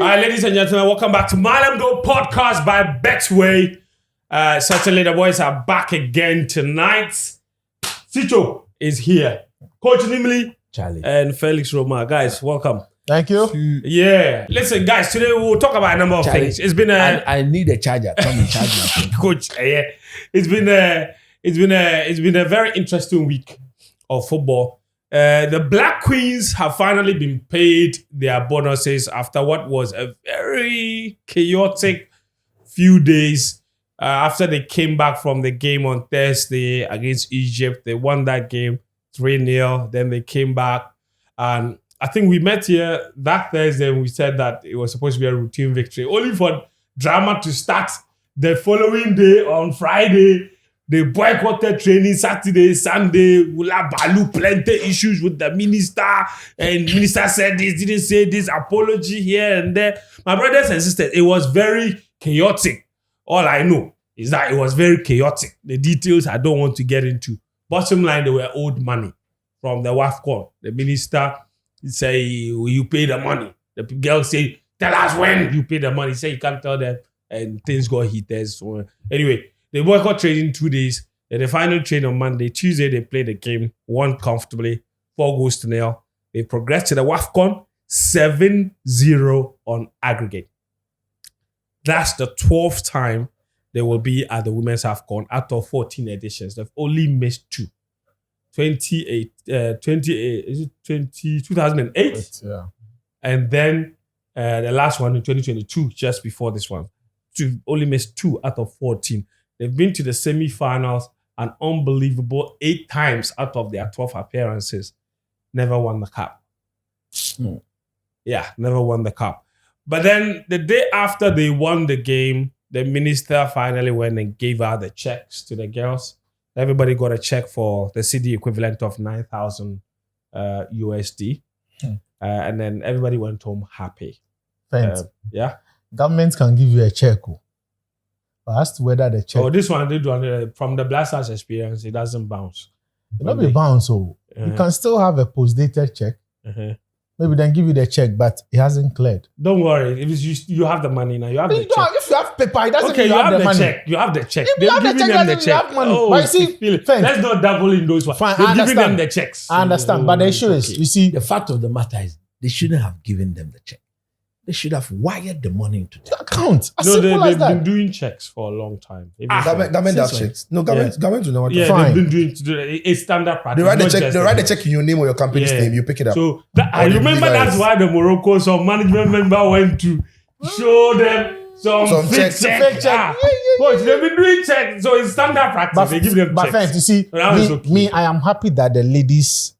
right, ladies and gentlemen, welcome back to Malam Do Podcast by Betway. Certainly the boys are back again tonight. Sicho is here. Coach Nimli, Charlie, and Felix Roma. Guys, welcome. Thank you. Yeah. Listen, guys, today we'll talk about a number of things. It's been I need a charger. Come and charge my phone. Coach, yeah. It's been a very interesting week of football. The Black Queens have finally been paid their bonuses after what was a very chaotic few days after they came back from the game on Thursday against Egypt. They won that game 3-0. Then they came back. And I think we met here that Thursday and we said that it was supposed to be a routine victory, only for drama to start the following day on Friday. They boycotted training Saturday, Sunday. Wula Balu, plenty issues with the minister. And minister said this, didn't say this, apology here and there. My brothers and sisters, it was very chaotic. All I know is that it was very chaotic. The details I don't want to get into. Bottom line, they were owed money from the WAFCON. The minister say, you pay the money. The girl say, tell us when you pay the money. Say you can't tell them. And things got heated. So anyway, they boycott training 2 days. Then the final train on Monday. Tuesday, they played the game, won comfortably, 4-0. They progressed to the WAFCON, 7-0 on aggregate. That's the 12th time they will be at the Women's WAFCON out of 14 editions. They've only missed 2. 2008? Yeah. And then the last one in 2022, just before this one. Only missed 2 out of 14. They've been to the semi-finals an unbelievable 8 times out of their 12 appearances. Never won the cup. Yeah, never won the cup. But then the day after they won the game, the minister finally went and gave out the checks to the girls. Everybody got a check for the CD equivalent of 9,000 USD. And then everybody went home happy. Thanks. Yeah. Government can give you a check. But as to whether the check... Oh, this one, from the Blast House experience, it doesn't bounce. It not be bounce, so you can still have a post-dated check. Maybe then give you the check, but it hasn't cleared. Don't worry. If you have the money now, you have the check. If you have paper, it doesn't mean you have the money. Check. You have the check. If you have the check, them the check. You have money. Oh, but you see, let's not double in those ones. Fine, They're giving them the checks. I understand, but the issue is, you see... The fact of the matter is, they shouldn't have given them the check. They should have wired the money into the account. No, they've been doing checks for a long time. Government does checks. No, government will know what to do. Yeah, they've been doing it's standard practice. They write the check in your name or your company's name. You pick it up. So I remember that's why the Morocco some management member went to show them some fake check. But they've been doing checks, so it's standard practice. But, they give them checks. But friends, you see, me, I am happy that the ladies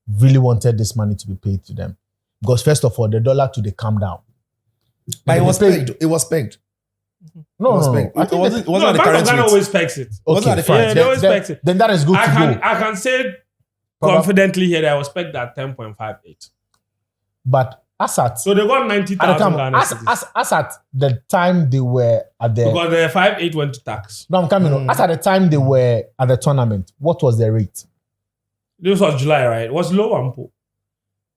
really wanted this money to be paid to them. Because first of all, the dollar today calmed down. But it was pegged. It was pegged. No. It wasn't the current rate. Always pegs it. Okay, fine. They always pegs it. Then that is good to go. I can say confidently here that I was pegged at 10.58. But as at... So they got 90,000 Ghana. As at the time they were at the... Because the 5.8 went to tax. No, I'm coming on. As at the time they were at the tournament, what was the rate? This was July, right? It was low, Ampo.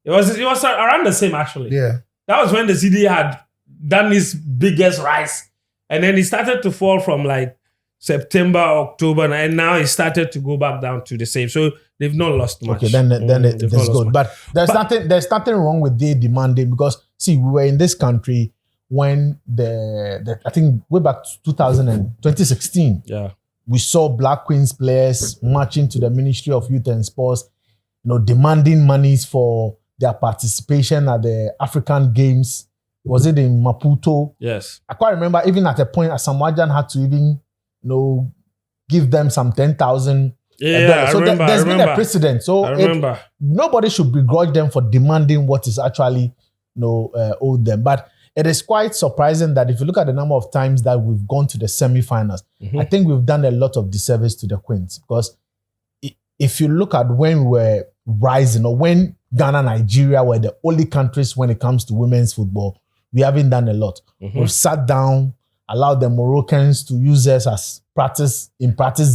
It was around the same, actually. Yeah. That was when the CD had done its biggest rise. And then it started to fall from like September, October, and now it started to go back down to the same. So they've not lost much. Okay, then it's good. But there's nothing wrong with they demanding, because see, we were in this country when the I think way back to 2016. Yeah. We saw Black Queens players marching to the Ministry of Youth and Sports, demanding monies for their participation at the African Games. Was it in Maputo? Yes. I quite remember even at a point, Asamoah had to even, give them some 10,000. Yeah, so there's been a precedent. So I remember. Nobody should begrudge them for demanding what is actually owed them. But it is quite surprising that if you look at the number of times that we've gone to the semi-finals, I think we've done a lot of disservice to the Queens. Because if you look at when we were rising, or when Ghana, Nigeria were the only countries when it comes to women's football, we haven't done a lot. We've sat down, allowed the Moroccans to use us as practice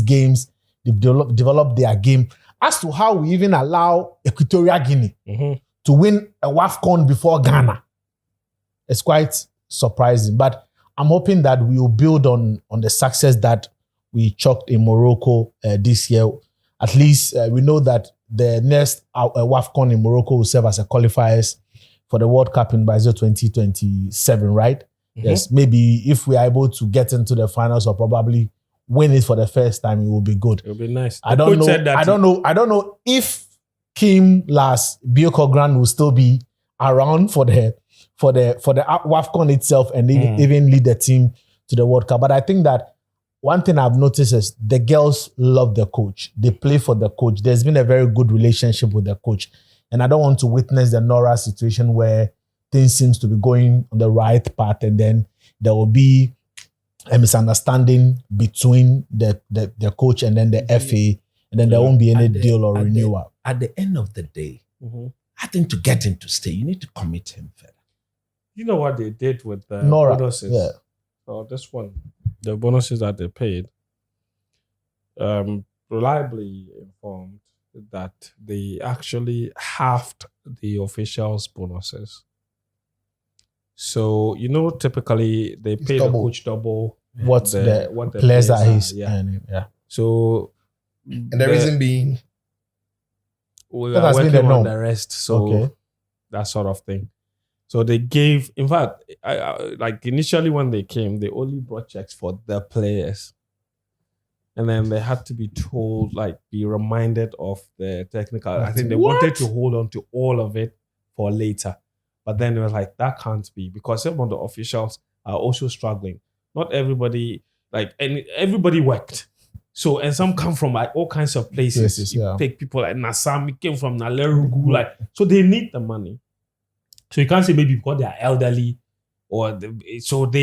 games. They've developed their game. As to how we even allow Equatorial Guinea to win a WAFCON before Ghana, it's quite surprising. But I'm hoping that we will build on the success that we chalked in Morocco this year. At least we know that the next WAFCON in Morocco will serve as a qualifiers for the World Cup in Brazil 2027, right? Mm-hmm. Yes, maybe if we are able to get into the finals or probably win it for the first time, it will be good. It will be nice. I don't know if Kim Las Bioko Grand will still be around for the WAFCON itself and even lead the team to the World Cup. But I think that one thing I've noticed is the girls love the coach. They play for the coach. There's been a very good relationship with the coach. And I don't want to witness the Nora situation where things seems to be going on the right path and then there will be a misunderstanding between the coach and then the FA, and then there won't be any deal or renewal. At the end of the day, I think to get him to stay, you need to commit him further. You know what they did with the Nora, bonuses? yeah. Oh, this one. The bonuses that they paid, reliably informed that they actually halved the officials' bonuses. So, typically they pay the coach double what the players that he's earning. Yeah. So, and the reason being, we are working on the rest. So, that sort of thing. So they gave, in fact, like initially when they came, they only brought checks for the players. And then they had to be told, be reminded of the technical. I think they wanted to hold on to all of it for later. But then they were like, that can't be, because some of the officials are also struggling. Not everybody, everybody worked. So, and some come from all kinds of places. You take people like Nassam, came from Nalerugu, so they need the money. So you can't say maybe because they are elderly or it should,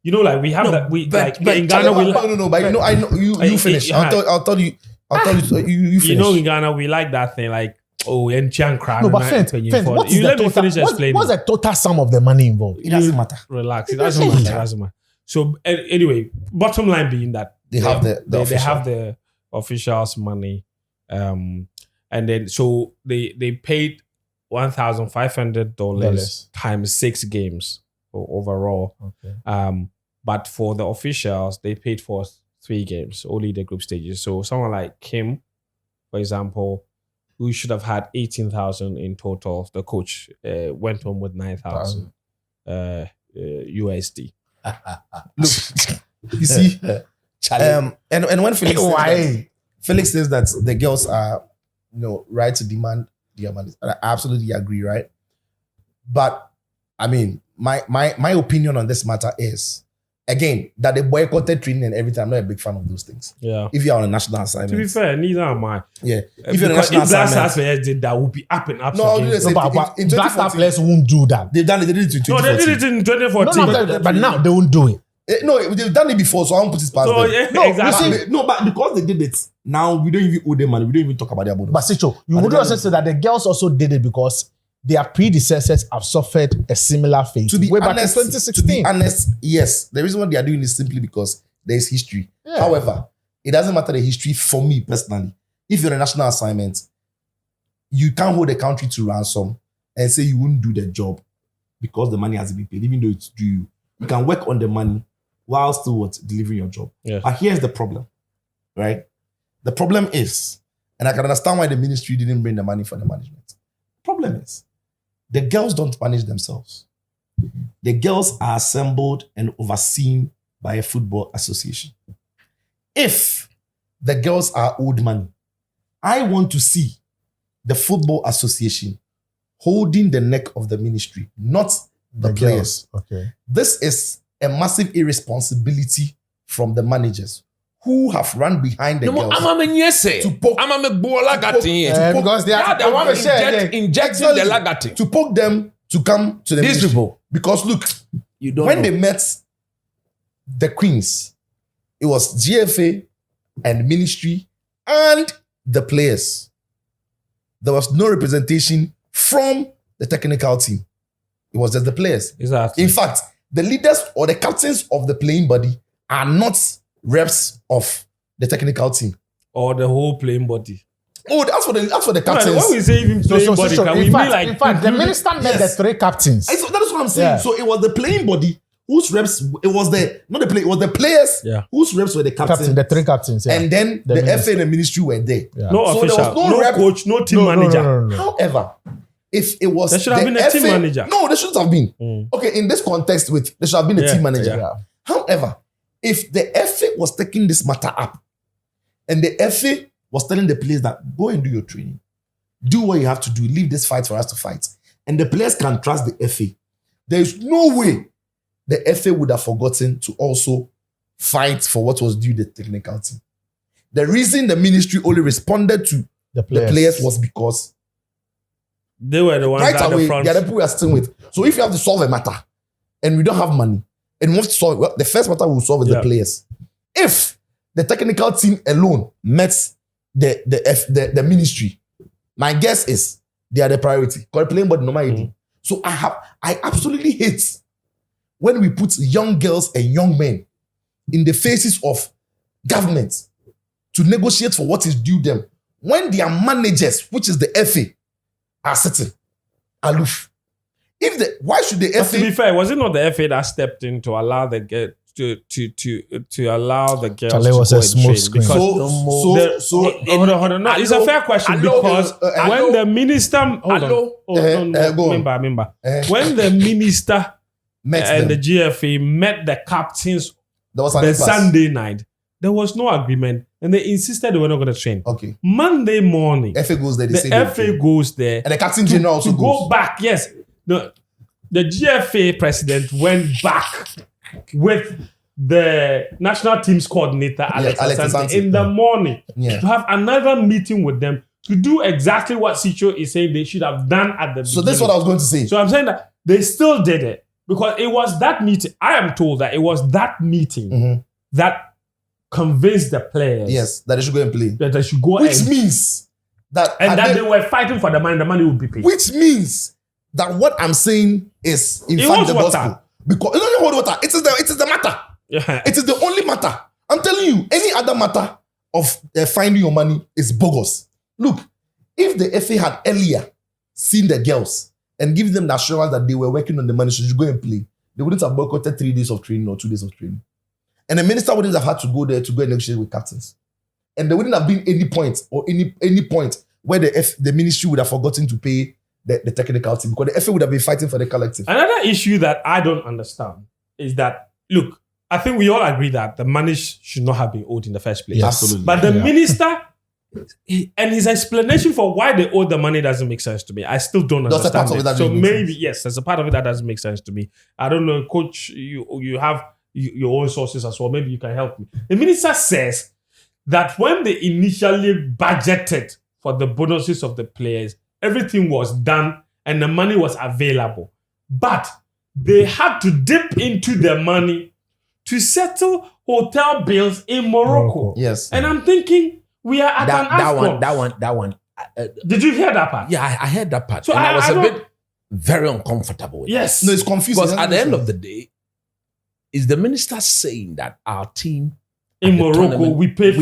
we have that. In Ghana, I know you finish. I'll tell you. You finish. In Ghana, we like that thing, and Chiang Kran. No, but Fence, let me finish explaining. What's the total sum of the money involved? It doesn't matter. Relax. It doesn't matter. So anyway, bottom line being that they have the officials' money, and then so they paid $1,500 times 6 games overall. Okay. But for the officials, they paid for 3 games, only the group stages. So someone like Kim, for example, who should have had 18,000 in total, the coach went home with 9,000 USD. Look, you see, and when Felix says that the girls are, right to demand their money, I absolutely agree, right? But I mean, my opinion on this matter is, again, that they boycotted training and everything. I'm not a big fan of those things. Yeah. If you're on a national assignment. To be fair, neither am I. Yeah. If you're on a national assignment. Players did that, would be up and up. No, but Black Star players won't do that. They did it in 2014. No, they did it in 2014. No, but now they won't do it. No, they've done it before, so I won't put it past them. Yeah, no, exactly. But because they did it, now we don't even owe them money. We don't even talk about their bonus. But Sicho, you would also say that the girls also did it because their predecessors have suffered a similar fate. To be honest, back in 2016. To be honest, yes. The reason why they are doing this simply because there is history. Yeah. However, it doesn't matter the history for me personally. If you're a national assignment, you can't hold the country to ransom and say you wouldn't do the job because the money hasn't been paid, even though it's due. You can work on the money while still delivering your job. Yeah. But here's the problem, right? The problem is, and I can understand why the ministry didn't bring the money for the management. Problem is, the girls don't manage themselves. The girls are assembled and overseen by a football association. If the girls are owed money, I want to see the football association holding the neck of the ministry, not the players. Okay. This is a massive irresponsibility from the managers who have run behind the girls to poke because they are the one injecting the lagatin to poke them to come to the ministry. People. Because look, when they met the queens, it was GFA and ministry and the players. There was no representation from the technical team. It was just the players. Exactly. In fact, the leaders or the captains of the playing body are not reps of the technical team. Or the whole playing body. Oh, that's for the captains. When we say even playing body, can we in fact, the minister met the 3 captains. That what I'm saying. Yeah. So it was the playing body whose reps. It was the players whose reps were the captain, the three captains, yeah. and then the FA and the ministry were there. Yeah. No So there official, was no rep. coach, no team manager. No. However, if it was There should have the been a team FA manager. No, there shouldn't have been. Okay, in this context, there should have been a team manager. Yeah. However, if the FA was taking this matter up, and the FA was telling the players that go and do your training, do what you have to do, leave this fight for us to fight, and the players can trust the FA, there is no way the FA would have forgotten to also fight for what was due the technical team. The reason the ministry only responded to the players was because they were the ones right at away, the front. they are the people we are sitting with. So if you have to solve a matter and we don't have money and we have to solve it, well, the first matter we'll solve is the players. If the technical team alone met the ministry, my guess is they are the priority. Because playing body no matter. So I absolutely hate when we put young girls and young men in the faces of government to negotiate for what is due them when their managers, which is the FA, are sitting aloof. Why should the But FA? to be fair, was it not the FA that stepped in to allow the to allow the girls Charlie to was go a and small train? screen. Because hold on. No, it's a fair question because when the minister remember when the minister and the GFA met the captains the Sunday night, there was no agreement, and they insisted they were not going to train. Okay. Monday morning, FA goes there. the FA goes there, and the captain general also to goes. go back. Yes, the GFA president went back with the national teams coordinator Alex Asante in the morning to have another meeting with them to do exactly what Sicho is saying they should have done at the beginning. So that's what I was going to say. So I'm saying that they still did it because it was that meeting. I am told that it was that meeting that convinced the players that they should go and play. That they should go which means that they were fighting for the money would be paid. Which means that what I'm saying is in fact the gospel. Because it doesn't hold water. It is the matter. Yeah. It is the only matter. I'm telling you, any other matter of finding your money is bogus. Look, if the FA had earlier seen the girls and given them the assurance that they were working on the money, so you should go and play, they wouldn't have boycotted 3 days of training or 2 days of training. And the minister wouldn't have had to go there to go and negotiate with captains. And there wouldn't have been any point where the ministry would have forgotten to pay the technical team because the FA would have been fighting for the collective. Another issue that I don't understand is that, look, I think we all agree that the money should not have been owed in the first place. Yes. Absolutely. But the minister and his explanation for why they owe the money doesn't make sense to me. I still don't There's a understand part of it it. that So doesn't make maybe, sense. yes, there's a part of it that doesn't make sense to me. I don't know, Coach, you have your own sources as well. Maybe you can help me. The minister says that when they initially budgeted for the bonuses of the players, everything was done and the money was available. But they had to dip into the money to settle hotel bills in Morocco. Yes. And I'm thinking, we are at an AFCON. That one. Did you hear that part? Yeah, I heard that part. So and I was I a don't- bit very uncomfortable with it. Yes. No, it's confusing. Because at the end of the day, is the minister saying that our team in at the Morocco, tournament, we pay for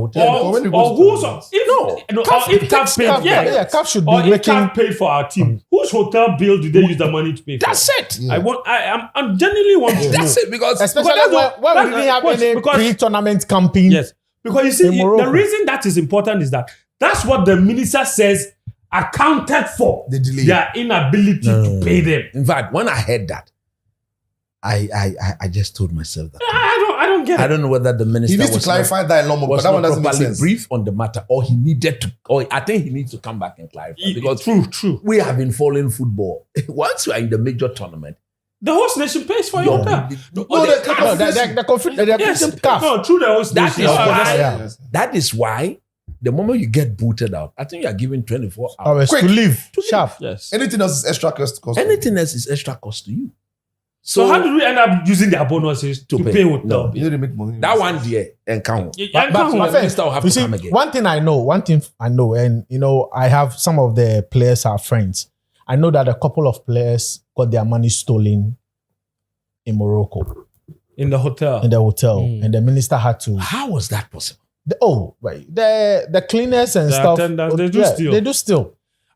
hotel? when you go or to who's tournaments. if CAF paid, CAF should be or if making. CAF paid for our team, whose hotel bill do they use the money to pay for? That's it. Yeah. I'm genuinely want to know. That's it. Because Especially Because when we didn't have any pre-tournament campaign. Yes, because you see, In Morocco. the reason that is important is that that's what the minister says accounted for The delay. their inability to pay them. in fact, when I heard that, I just told myself that I don't get it. I don't know whether the minister He needs to was clarify that in Lombo, but was that one not doesn't make properly sense. briefed on the matter, or he needed to, or I think he needs to come back and clarify because True. we have been following football. Once you are in the major tournament, The host nation pays for your hotel. The CAF. No, through the host That nation. is Oh, why- that's- that is why the moment you get booted out, I think you are given 24 hours. Hours Quick. to leave. Sharp. Yes. Anything else is extra cost. Anything else is extra cost to you. So how did we end up using their bonuses to pay hotel? No. You know they make money. That one there and count. Yeah, But and my the friend, minister will have you to see, come again. one thing I know, and I have some of the players are friends. I know that a couple of players got their money stolen in Morocco, in the hotel. in the hotel, and the minister had to. How was that possible? The cleaners and The stuff. attendants, they do steal. They do steal.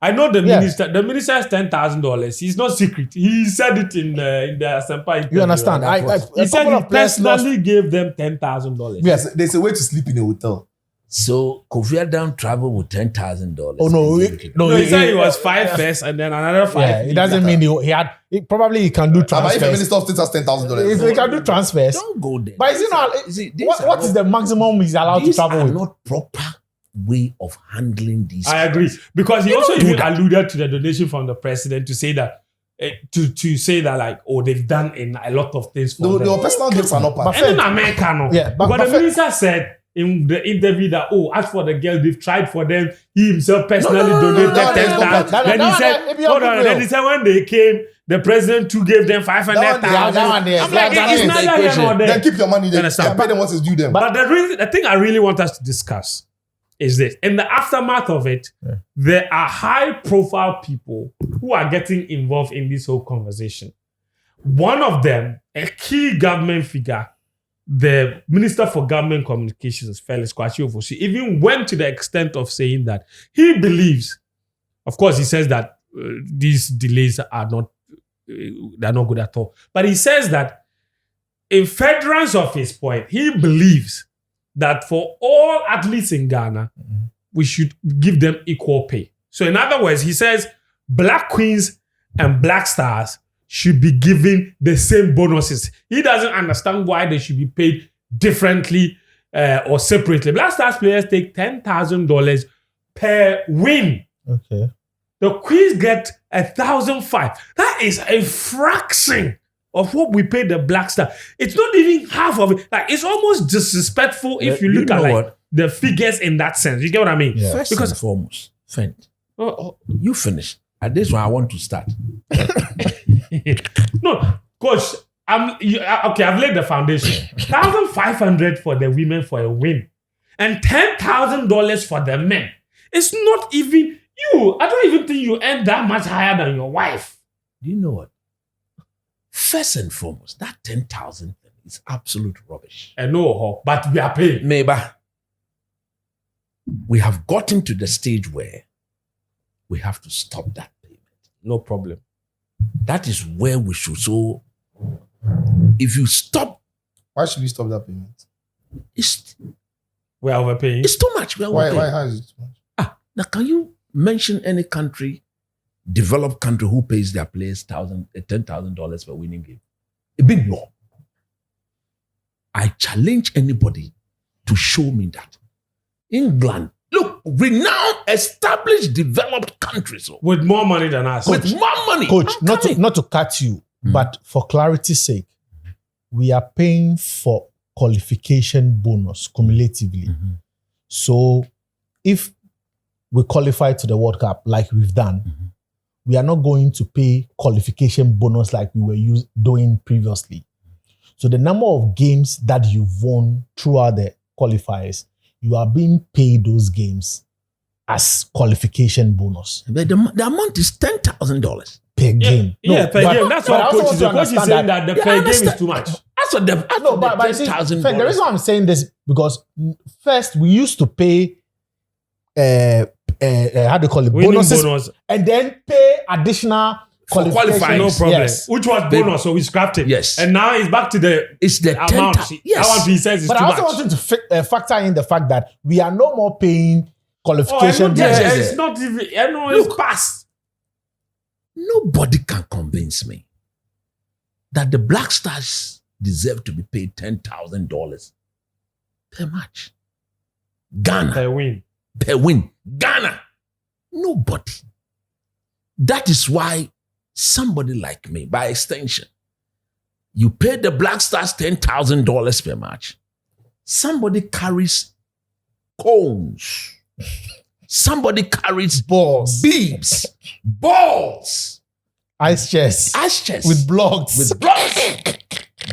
I know the Yeah. minister. The minister has $10,000. He's not secret. He said it in the Asempa interview. You understand? He said he personally gave them $10,000. Yes. There's a way to sleep in a hotel. So Kofi Adam traveled with $10,000. Oh no, No, he said he was 5 first and then another 5. Yeah, it doesn't mean he had. Probably he can do If a transfers. minister of state has $10,000, He can do transfers. Don't go there. But is it not? What is the maximum he's allowed to These travel are with? not proper way of handling these. I agree because he You also don't do even that. alluded to the donation from the president to say that to say that like they've done a lot of things for them. your personal gifts are not part. And in America, no. Yeah, but the minister said in the interview that as for the girl, they've tried for them. He himself personally donated no, 10,000. Then he said, hold on. Then he said when they came, the president too gave them 500,000. that one there. I'm like, it's That neither here nor Then there. keep your money there. Understand? And pay them what is due them. But the thing I really want us to discuss is this. In the aftermath of it, there are high-profile people who are getting involved in this whole conversation. One of them, a key government figure, the Minister for Government Communications, Felix Kwasi, even went to the extent of saying that he believes, of course, he says that these delays are not they're not good at all. But he says that in furtherance of his point, he believes that for all athletes in Ghana, we should give them equal pay. So in other words, he says black queens and black stars should be given the same bonuses. He doesn't understand why they should be paid differently or separately. Black stars players take $10,000 per win. Okay. The queens get $1,500. That is a fraction of what we pay the black star. It's not even half of it. Like it's almost disrespectful if you look at the figures in that sense. You get what I mean? Yeah. First and foremost, Fent, Oh, you finish. At this one, I want to start. no, coach. I've laid the foundation. $1,500 for the women for a win, and $10,000 for the men. It's not even you. I don't even think you earn that much higher than your wife. Do you know what? First and foremost, that 10,000 thing is absolute rubbish. I know, but we are paying. Meba, we have gotten to the stage where we have to stop that payment. No problem. That is where we should. So, if you stop, Why should we stop that payment? We are overpaying. it's too much. Why how is it too much? Now, can you mention any country, developed country, who pays their players $10,000 for winning game? A big no. I challenge anybody to show me that. England, look, renowned, established, developed countries With more money than us. with more money. Coach, I'm not coming. to cut you, but for clarity's sake, we are paying for qualification bonus cumulatively. So if we qualify to the World Cup like we've done, we are not going to pay qualification bonus like we were doing previously. So the number of games that you've won throughout the qualifiers, you are being paid those games as qualification bonus But the amount is $10,000. per game. Yeah, per game. That's but I what also coach is saying. want to Coach is understand saying that the Yeah, I per game is understand. too much. That's what the No, but you see, $10,000. Frank, the reason why I'm saying this because first we used to pay how do you call it, Winning bonuses, bonus. and then pay additional For qualifications. qualifying. No problem. Yes. Which was bonus, so we scrapped it. Yes. And now it's back to the It's the amount. 10,000. Yes. That one he says is But too I also much. wanted to factor in the fact that we are no more paying qualification. yes, yes, It's yes. not even. I know it's Look. past. Nobody can convince me that the Black Stars deserve to be paid $10,000 per match. Ghana, Per win. per win. Ghana, nobody. That is why somebody like me, by extension, you pay the Black Stars $10,000 per match. Somebody carries cones. Somebody carries balls, beeps, balls, ice chest, ice chests with blocks. with blocks.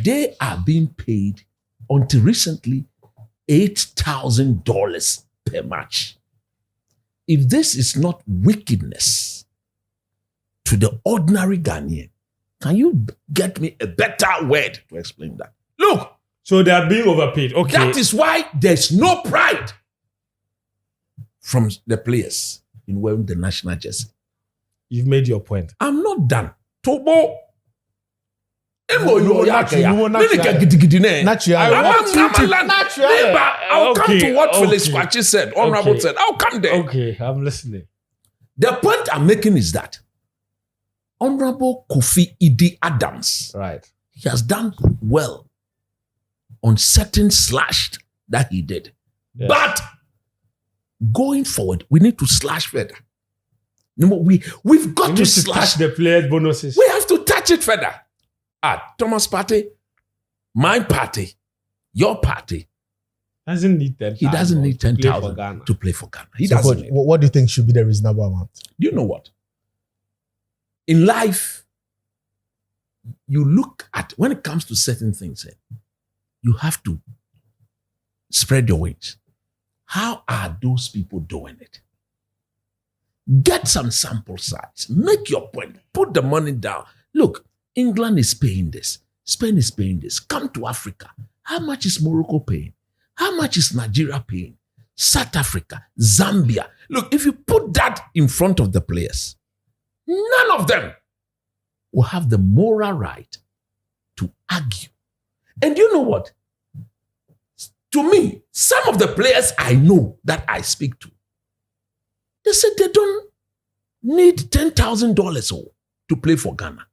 They are being paid until recently $8,000 per match. If this is not wickedness to the ordinary Ghanaian, can you get me a better word to explain that? Look, So they are being overpaid. Okay. that is why there's no pride from the players in wearing the national jersey. You've made your point. I'm not done. Tobo. Emo No, yo ya naturally, kaya. no, Nene naturally. ka gidigidi ne. Naturally. I want you to Naturally. I'll come Okay, to what Felix okay. Kwachi said. Honorable Okay. said. I'll come there. Okay, I'm listening. The point I'm making is that Honorable Kofi Idi Adams, Right. he has done well on certain slashed that he did. Yes. But going forward, we need to slash further. No, we've got You to need to slash. touch the players' bonuses. We have to touch it further. Thomas Party, my party, your party, Doesn't need 10,000. he doesn't need to play for 10,000 Ghana. to play for Ghana. He So, doesn't coach, need. what do you think should be the reasonable amount? You know what? In life, you look at, when it comes to certain things, you have to spread your wings. How are those people doing it? Get some sample size. Make your point. Put the money down. Look, England is paying this. Spain is paying this. Come to Africa. How much is Morocco paying? How much is Nigeria paying? South Africa, Zambia. Look, if you put that in front of the players, none of them will have the moral right to argue. And you know what? To me, some of the players I know that I speak to, they said they don't need $10,000 to play for Ghana.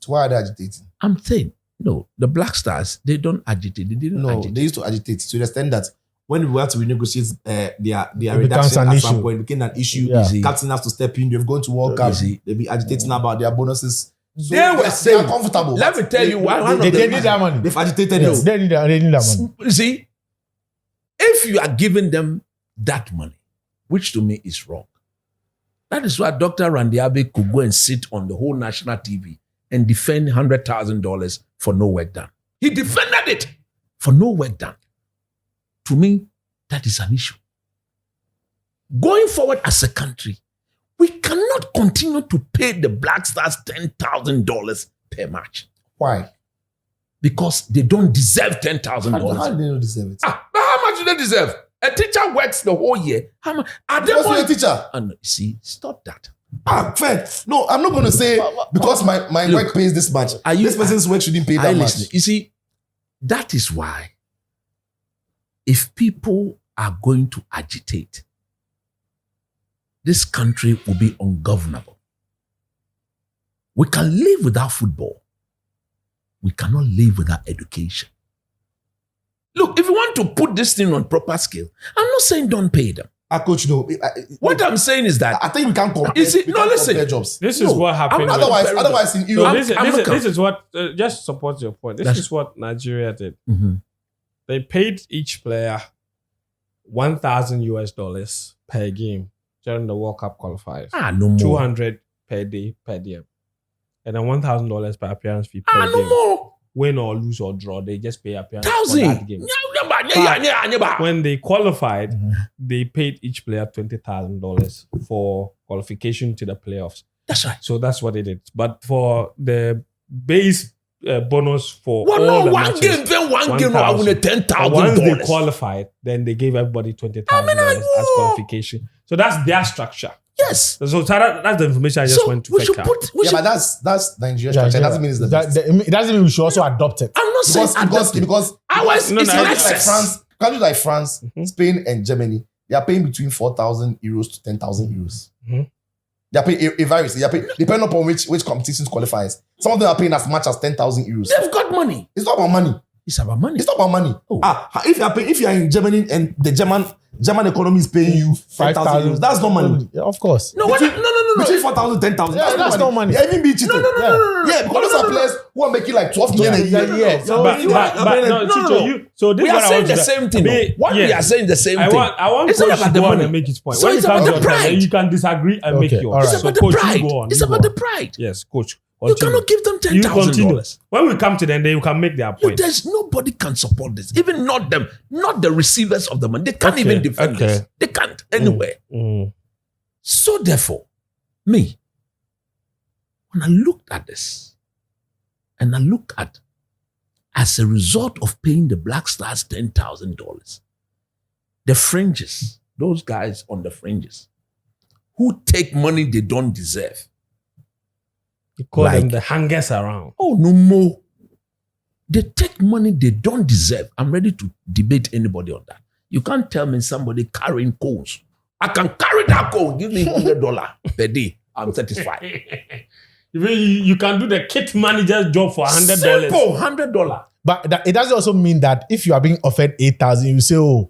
So why are they agitating? I'm saying, no, the Black Stars, they don't agitate. They didn't No, agitate. they used to agitate to the extent that when we had to renegotiate their becomes reduction an at issue. some point, it became an issue. Yeah. Easy. Captain has to step in. They've gone to World Cup. Easy. They'll be agitating about their bonuses. So They were they saying- are comfortable. Let me tell you why one They of the need that money. They've agitated Yes, it. they need that money. You see, if you are giving them that money, which to me is wrong, that is why Dr. Randy Abe could go and sit on the whole national TV and defend $100,000 for no work done. He defended it for no work done. To me, that is an issue. Going forward as a country, we cannot continue to pay the Black Stars $10,000 per match Why? because they don't deserve $10,000. How do they not deserve it? But how much do they deserve? A teacher works the whole year. How much? Are they Because you're a going? teacher. And see, stop that. Fair. No, I'm not going to say because my Look, work pays this much. are you- This person's work shouldn't pay Are that you much. listening? You see, that is why if people are going to agitate, this country will be ungovernable. We can live without football. We cannot live without education. Look, if you want to put this thing on proper scale, I'm not saying don't pay them. Coach, no. What I'm saying is that I think we can't compare. Is it- we no, can't listen. compare jobs. This No, is what happened. I'm not- with- Otherwise, in So Europe, this is what, just support your point. This That's- is what Nigeria did. Mhm. They paid each player $1,000 per game during the World Cup qualifiers. No more. 200 per day per diem. And then $1,000 per appearance fee per No game. more. Win or lose or draw, they just pay appearance for Thousand. that game. When they qualified, they paid each player $20,000 for qualification to the playoffs. That's right. So that's what they did. But for the base bonus for Well, all no, the one matches, game, then one game, no, I win a but once they $10,000. qualified, then they gave everybody $20,000 as know. qualification. So that's their structure. Yes. So that's the information I just So went to we fetch should out. put. We yeah, should, but that's Nigerian structure. It doesn't mean it's the best. It doesn't mean we should also adopt it. I'm not saying Because ours No, is no, countries like excess. France, Spain, and Germany, they are paying between 4,000 euros to 10,000 euros. Mhm. They are paying it varies. They are paying depending upon which competitions qualifies. Some of them are paying as much as 10,000 euros. They've got money. It's not about money. It's about money. It's not about money. Oh. If you are in Germany and the German economy is paying you 5,000 euros, that's not money. Yeah, of course. No, what? No. Between 4,000 10,000, Yeah, that's not money. Yeah, even being cheated. No. Yeah, because those are players who are making like 12 million a year. Yeah. So But you are- no, Chicho, you. So this we is are what I saying want the to same thing. Me- What we yes. are saying the same I thing. want It's not Coach about to the go on money. and make his point. So When it's it comes about to the your turn, pride. you can disagree and make Okay, yours. all right. It's So about the Coach, pride. you go on. It's you about go the on. pride. Yes, Coach. You Continue. cannot give them You continue. $10,000. When we come to them, they can make their Look, point. there's nobody can support this. Even not them, not the receivers of the money. They can't Okay, even defend okay. this. They can't anywhere. Mm. So therefore, me, when I looked at this, and I look at, as a result of paying the Black Stars $10,000, the fringes, those guys on the fringes, who take money they don't deserve, You call them Like- the hangers around. Oh, no more. They take money they don't deserve. I'm ready to debate anybody on that. You can't tell me somebody carrying cones. I can carry that cone. Give me $100 per day. I'm satisfied. You can do the kit manager's job for $100. Simple, $100. But it doesn't also mean that if you are being offered 8,000, you say, "Oh,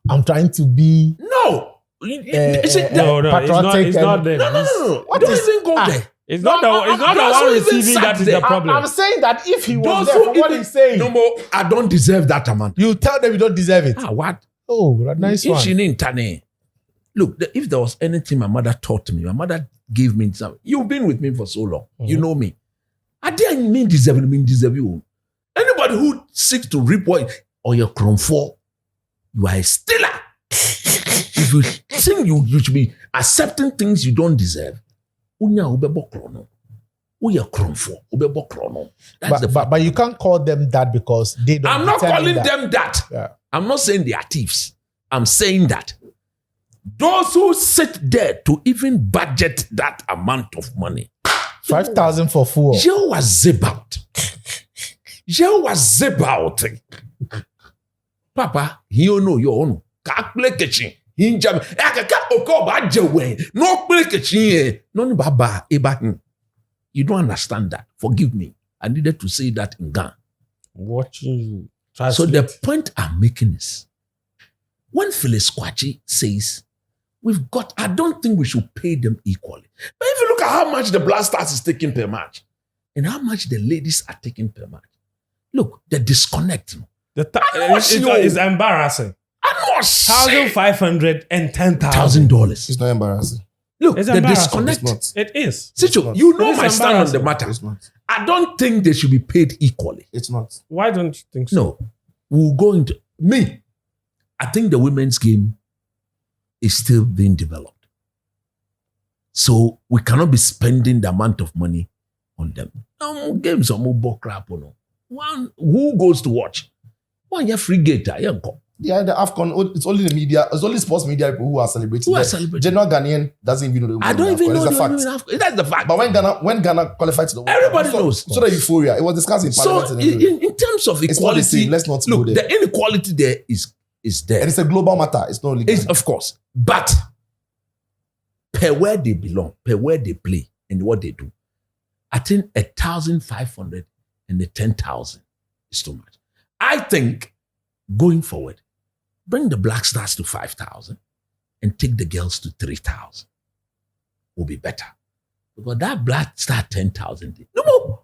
I'm trying to be No. Is it No, it's not. patriotic It's not them. No. What Don't is- even go there. It's not the those one who even receiving sat that is there. the problem. I'm saying that if he was Those there, who from what even- he's saying, No more. I don't deserve that amount. you tell them you don't deserve it. What? Oh, nice one. Look, if there was anything my mother taught me, my mother gave me something. You've been with me for so long. You know me. I didn't mean deserve you. Anybody who seeks to reap what or your crown for, you are a stealer. If you think you should be accepting things you don't deserve, unya ubebo krono. Uya crown for ubebo krono. That's the fact. But you can't call them that because they don't. I'm not determine calling that. them that. Yeah. I'm not saying they are thieves. I'm saying that those who sit there to even budget that amount of money, 5,000 for full. you was zip out. You was zip out. Papa, you know your own. Kakple kitchen. Hinjam. Akaka oko ba jewe. No play kitchen. No baba eba. You don't understand that. Forgive me. I needed to say that in Ghana. Watching you. So the point I'm making is, when Phyllis Kwachi says, I don't think we should pay them equally. But if you look at how much the Black Stars is taking per match and how much the ladies are taking per match, look, the disconnect. It's embarrassing. I know. $1,500 and $10,000. $1,000. It's not embarrassing. Look, It's the embarrassing. It's disconnect. not. It is. Sicho, not. you know It is my stand on the embarrassing. matter. It's not. I don't think they should be paid equally. It's not. Why don't you think so? No, we'll go into me. I think the women's game is still being developed. So we cannot be spending the amount of money on them. Games are more crap. One who goes to watch? One you free gator. Yeah, the AFCON, it's only the media, it's only sports media people who are celebrating. Who are The celebrating? General Ghanaian doesn't even know the I don't even know It's a the fact. women have- That's the fact. But when Ghana qualified to the World Everybody Cup, knows. So the euphoria, it was discussed in So Parliament. and everywhere. in terms of It's not the equality, same. Let's not go look, there. the inequality there is there. And it's a global matter. It's not legal. It's, of course, but per where they belong, per where they play, and what they do, I think 1,500 and the 10,000 is too much. I think going forward, bring the Black Stars to 5,000 and take the girls to 3,000 will be better. Because that Black Star 10,000, no more.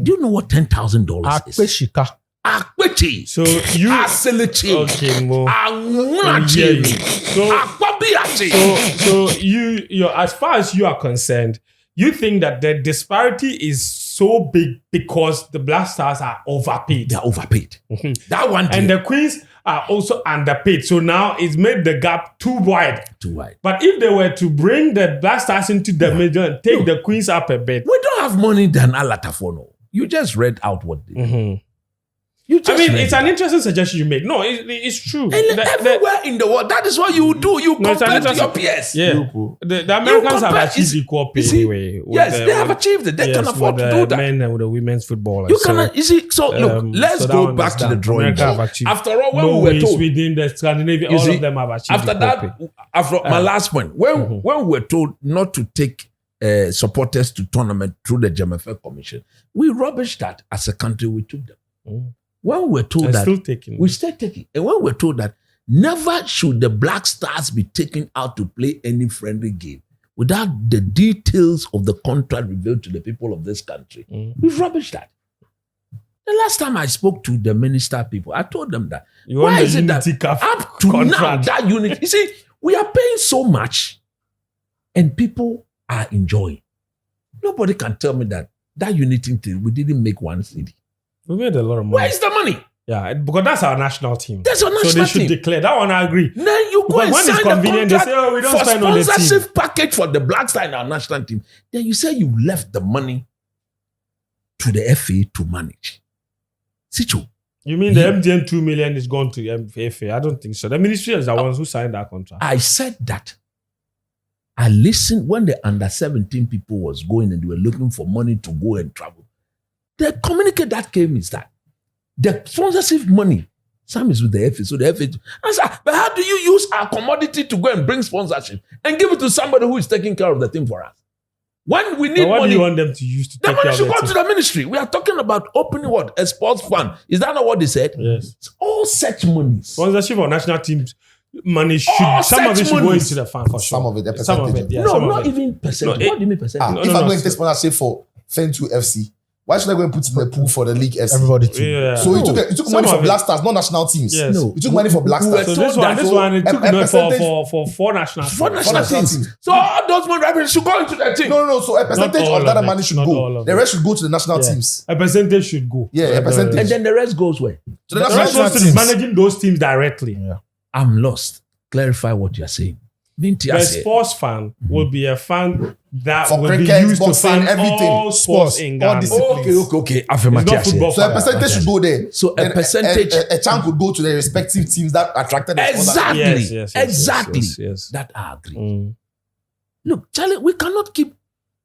Do you know what $10,000 is? Akpeshika. Akwechi. So you Asilichi. okay, Mo. Anwachi. So Akwabiachi. so you as far as you are concerned, you think that the disparity is so big because the Black Stars are overpaid. They're overpaid. That one And day, the Queens are also underpaid. So now it's made the gap too wide. too wide. But if they were to bring the Black Stars into the middle and take the Queens up a bit, We don't have money than Alatafono. You just read out what they did. You just I mean, read it's it an out. interesting suggestion you make. No, it's true. And The- everywhere in the world, that is what you do. You No, it's an compare to interesting- your peers. Yeah, Liverpool. the Americans have compare- achieved equal pay you see, anyway. with Yes, the- they have with- achieved it. They yes, can afford with to the do that. men and with the women's footballers. You cannot, you see, so look, let's so that go one back is to the done. drawing America have board. achieved. After all, when we Norway, were told, Sweden, the Scandinavia, You all see, of them have achieved after equal that, pay. after my last point, when we were told not to take supporters to tournament through the GMFL Commission, we rubbished that as a country. We took them. When we were told And that, still taking. we still taking. And when we were told that never should the Black Stars be taken out to play any friendly game without the details of the contract revealed to the people of this country, we've rubbished that. The last time I spoke to the minister people, I told them that. You want Why the is it that Unity Cup up to now, contract. that unit, you see, we are paying so much and people are enjoying. Nobody can tell me that unity thing, we didn't make one city. We made a lot of money. Where is the money? Yeah, because that's our national team. That's our So national they should team. declare. That one I agree. Then you go But and when it's sign convenient, the they say, contract "Oh, we don't for spend on the team." sponsorship package for the Black Star in our national team. Then you say you left the money to the FA to manage. Sicho, You mean the MTN 2 million is gone to FA? I don't think so. The ministry is the ones who signed that contract. I said that I listened when the under 17 people was going and they were looking for money to go and travel. The communicate that came is that the sponsorship money, some is with the FA. So the FA, I said, but how do you use our commodity to go and bring sponsorship and give it to somebody who is taking care of the thing for us? When we need What money, do you want them to use to the take money care of should the go team? to the ministry. We are talking about opening what? A sports fund. Is that not what they said? Yes. It's all such monies. Sponsorship of national teams money should All some of it such should go monies. into the fund for sure. Some of it, a Some of percentage. it, yeah. No, some of not it. even percentage. No, What do you mean percentage? No, If no, I'm no, going to take sponsorship for Fen2 FC, why should I go and put it in the pool for the League FC? Everybody too. Yeah. So you took Some money for of it. Black Stars, not national teams. Yes. No. You took money for Black We were Stars. So told this one, that. this So one, it a took no percentage- for four national teams. For national national teams. teams. So all those money should go into the team. No. So a percentage all of that of it. money should Not all go. of The it. rest should go to the national Yeah. teams. A percentage should go. Yeah, a percentage. And then the rest goes where? To the The national rest goes to teams. managing those teams directly. Yeah. I'm lost. Clarify what you're saying. The sports fund will be a fund that For will cricket, be used to boxing, fund everything. all sports Sports, in all Ghana. disciplines. Okay. It's not football. So a percentage should go there. So a Then percentage- a chunk would go to the respective teams that attracted the sponsors. Exactly. Yes, Exactly. yes. That I agree. Mm. Look, Charlie, we cannot keep.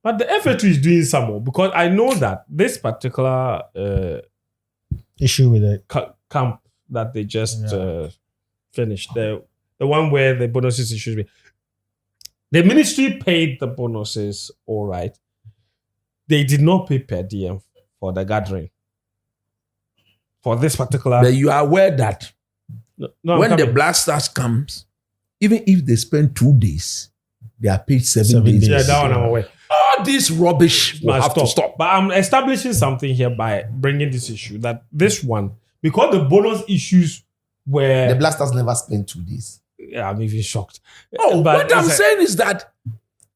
But the FA2 is doing some more because I know that this particular Issue with it. camp that they just finished, the one where the bonuses issues be. The ministry paid the bonuses, all right. They did not pay per diem for the gathering. For this particular... But you are aware that No, I'm when the coming. Black Stars comes, even if they spend 2 days, they are paid 7 7 days. days. Yeah, that one I'm aware. All this rubbish will Must have to stop. But I'm establishing something here by bringing this issue, that this one, because the bonus issues were... The Black Stars never spent 2 days. Yeah, I'm even shocked. Oh, But what I'm it's a- saying is that,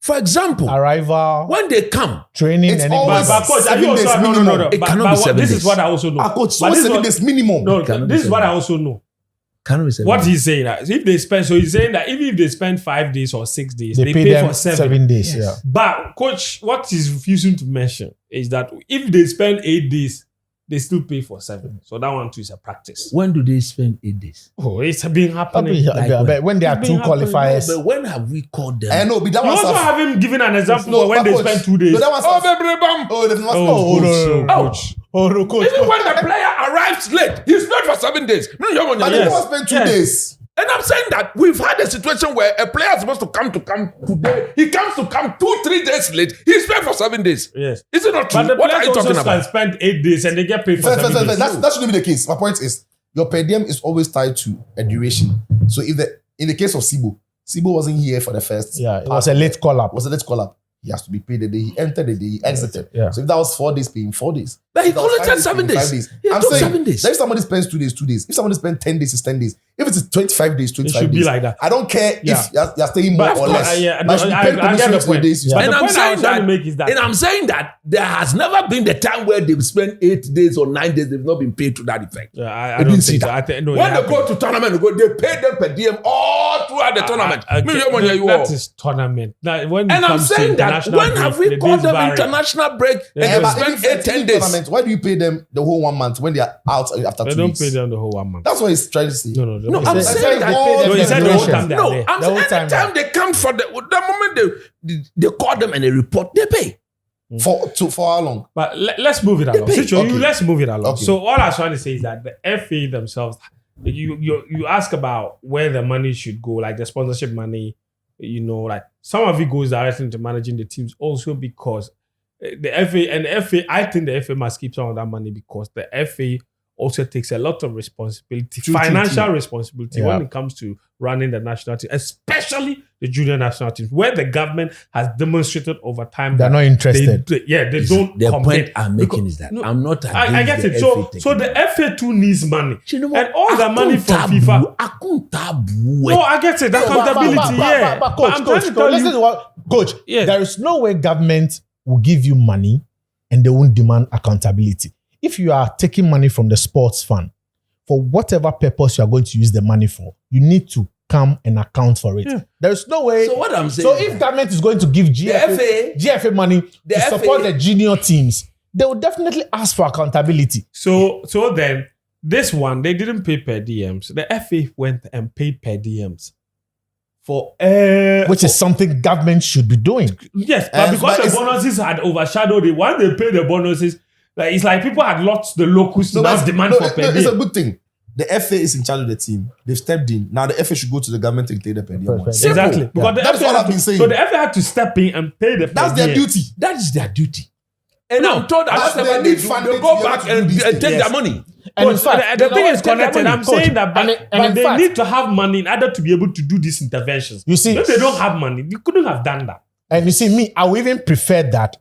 for example, Arrival, when they come, training, It's and always- But coach, are 7 you also days no. minimum. It But, cannot but be 7 this days. is what I also know. Coach, so But this is 7 what- days minimum. No, cannot be this is what 7 I also know. can we say What that? he's saying that if they spend, so he's saying that even if they spend 5 days or 6 days, they pay pay them for 7. 7 days. Yeah. But coach, what he's refusing to mention is that if they spend 8 days, they still pay for 7. So that one too is a practice. When do they spend 8 days? Oh, it's been happening. But when there are It's two been happening. qualifiers, But when have we called them? I know, but that You was also have him giving an example for when they coach. spend 2 days. No, that was Oh, baby, bam. Oh, they've never Oh, spent. coach, Oh. coach. oh no, coach. Even when the player arrives late, he's not for 7 days. But they Yes. never spent 2 Yes. days. And I'm saying that we've had a situation where a player is supposed to come today. He comes to come 2-3 days late. He's paid for 7 days. Yes. Is it not true? But the What are players you talking also can about? spend 8 days and they get paid for Fair, 7 days. that shouldn't be the case. My point is, your per diem is always tied to a duration. So if in the case of Sibo wasn't here for the first. Yeah, it was a late call up. Was a late call up. He has to be paid the day he entered, the day he exited. Yeah. So if that was 4 days, pay him 4 days. But he If that was collected 5 7 pay him days. 5 He I'm took saying 7 days. that if somebody spends 2 days, 2 days. If somebody spends 10 days, it's 10 days. If it's 25 days, 25 should days. be like that. I don't care Yeah. if you're staying more But or of course, less. yeah, But you should be I paid get commission the to the point. days you Yeah. But spend. the And I'm point I saying was trying that, to make is that and I'm saying that there has never been the time where they've spent 8 days or 9 days, they've not been paid to that effect. Yeah, I They don't didn't see think so. that. I think, no, When it they go happened. to tournament, they pay them per diem all throughout the tournament. That is tournament. That, when it And I'm comes to saying that international when break, have we the called days them vary. international break and Yeah, they but spend Even 8-10 in days? tournament, why do you pay them the whole 1 month when they are out after They 2 don't weeks? pay them the whole 1 month. That's what he's trying to say. No, No, I'm They saying say that. they pay them No, he said the whole duration. time they are No, there. I'm The saying whole time, anytime they come for the moment they call them and they report, they pay. For how long? But let's move it along. pay. Sicho, Okay. let's move it along. Okay. So all I was trying to say is that the FA themselves, you ask about where the money should go, like the sponsorship money, like some of it goes directly into managing the teams also because the FA, I think the FA must keep some of that money because the FA also takes a lot of responsibility, financial responsibility when it comes to running the national team, especially the junior national teams, where the government has demonstrated over time They're that not interested. they don't The commit. point I'm making Because- is that no, I'm not against I get the it. So FA the FA too needs money. taking. And all the money from FIFA. No, I get it. The accountability, yeah. But But I'm trying to tell listen you, to what, coach. Yes. There is no way government will give you money and they won't demand accountability. If you are taking money from the sports fund for whatever purpose you are going to use the money for, you need to come and account for it. Yeah. There is no way. So what I'm saying So is if government is going to give GFA money The to support FA the junior teams, they will definitely ask for accountability. so then this one, they didn't pay per diems. The FA went and paid per diems for which is something government should be doing. yes, but because but the bonuses had overshadowed it, once they pay the bonuses, like it's like people had lost the locus to now demand for per it's day. a good thing. The FA is in charge of the team. They've stepped in. Now the FA should go to the government and pay the per diem. Perfect. Simple. Exactly. Because the That's FA what had I've been to- saying. So the FA had to step in and pay the That's per their diem. duty. That is their duty. And No, I'm told that but whatever they they need do, funding they to go be back able to do and these take things. their money. And in Coach, fact, the thing is take their connected. money, I'm coach. saying that, And in they fact- need to have money in order to be able to do these interventions. You see- if they don't have money, you couldn't have done that. And you see, me, I would even prefer that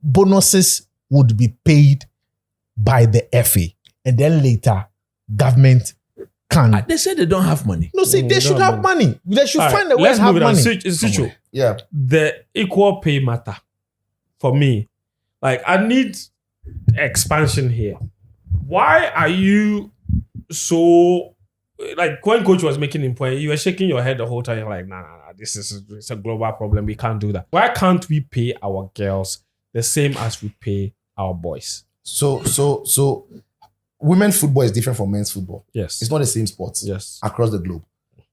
bonuses would be paid by the FA, and then later government can. They say they don't have money. No, see, they should have money. They should All right, find a way let's and have move it on. money. Situ, Yeah. the equal pay matter for me. Like, I need expansion here. Why are you so like when coach was making him point, you were shaking your head the whole time. You're like, nah, this is it's a global problem. We can't do that. Why can't we pay our girls the same as we pay our boys? So women's football is different from men's football. Yes. It's not the same sport Yes. across the globe.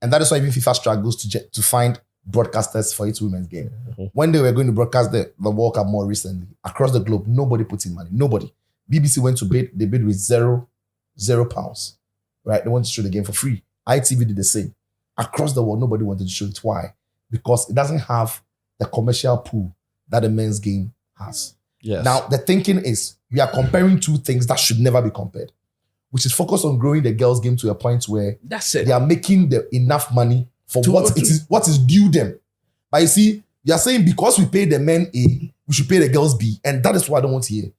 And that is why even FIFA struggles to find broadcasters for its women's game. When they were going to broadcast the World Cup more recently, across the globe, nobody put in money. Nobody. BBC went to bid. They bid with zero pounds. Right? They wanted to show the game for free. ITV did the same. Across the world, nobody wanted to show it. Why? Because it doesn't have the commercial pool that the men's game has. Yes. Now, the thinking is we are comparing two things that should never be compared, which is focus on growing the girls' game to a point where That's it. they are making enough money for To- what is due them. But you see, you are saying because we pay the men A, we should pay the girls B, and that is what I don't want to hear.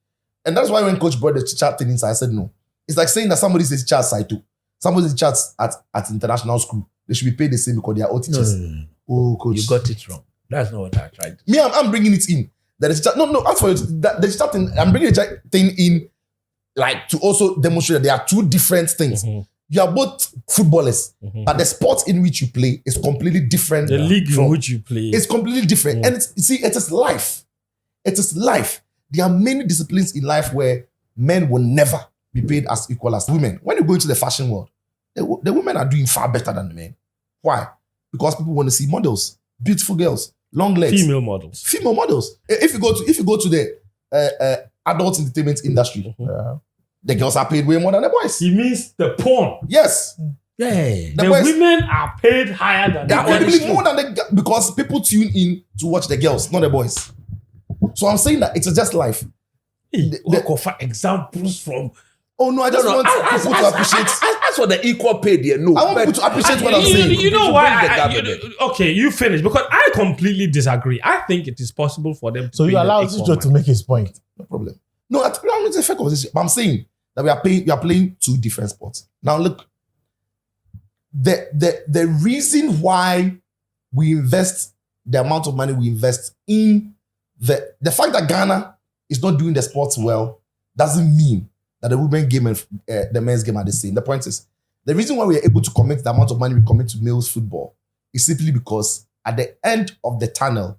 And that's why when coach brought the teacher thing inside, I said no. It's like saying that somebody says teacher side too. Somebody teachers at international school, they should be paid the same because they are all No, teachers. no, no. Oh, coach, You got it wrong. That's not what I tried. me, I'm bringing it in. That is as for it, that the teacher thing, I'm bringing the thing in, like to also demonstrate that there are two different things. You are both footballers, but the sport in which you play is completely different. the league in from- which you play. It's completely different. And you see, it is life. It is life. There are many disciplines in life where men will never be paid as equal as women. When you go into the fashion world, the women are doing far better than the men. Why? Because people want to see models, beautiful girls, long legs, female models. female models. If you go to the adult entertainment industry, Yeah. the girls are paid way more than the boys. He means the porn. Yes, Yeah. The The boys- women are paid higher than they the are men. probably more than because people tune in to watch the girls, not the boys. So I'm saying that it's just life. Hey, the- we offer examples from. Oh no, I just want people to appreciate. As for the equal pay there, no. I want people to appreciate what I'm You, saying. you know To why? bring the I- government. okay, you finish because I completely disagree. I think it is possible for them to. So pay you them allow equal Zijo to money. make his point. No problem. No, I'm it's a fair conversation. But I'm saying that we are playing two different sports. Now look, the reason why we invest the amount of money we invest in the fact that Ghana is not doing the sports well doesn't mean that the women's game and the men's game are the same. The point is, the reason why we are able to commit the amount of money we commit to males football is simply because at the end of the tunnel,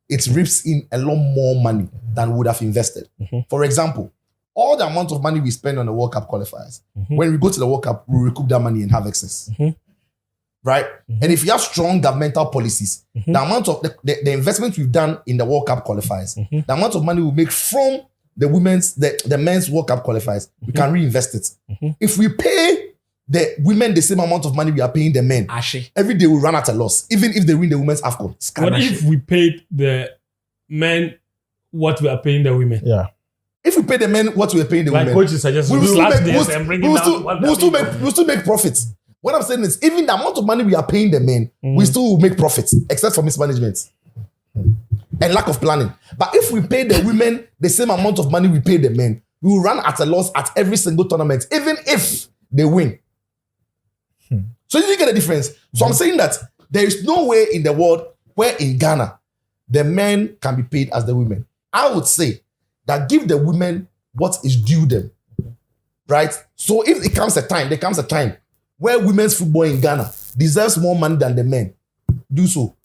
it rips in a lot more money than we would have invested. For example, all the amount of money we spend on the World Cup qualifiers, when we go to the World Cup, we recoup that money and have excess. Right? And if you have strong governmental policies, the amount of the investment we've done in the World Cup qualifiers, the amount of money we make from the men's World Cup qualifiers, we can reinvest it. If we pay the women the same amount of money we are paying the men, Ashe. every day we run at a loss, even if they win the women's AFCON. What if we paid the men what we are paying the women? Yeah. If we pay the men what we are paying the Like women, coaches suggest, we we will still slash make- this we'll and bring we'll it down. still- to what we'll still they're make paying. we'll still make profits. What I'm saying is, even the amount of money we are paying the men, we still will make profits, except for mismanagement and lack of planning. But if we pay the women the same amount of money we pay the men, we will run at a loss at every single tournament, even if they win. So you get the difference. So I'm saying that there is no way in the world where in Ghana the men can be paid as the women. I would say that give the women what is due them. Right? So if it comes a time, there comes a time where women's football in Ghana deserves more money than the men, do so.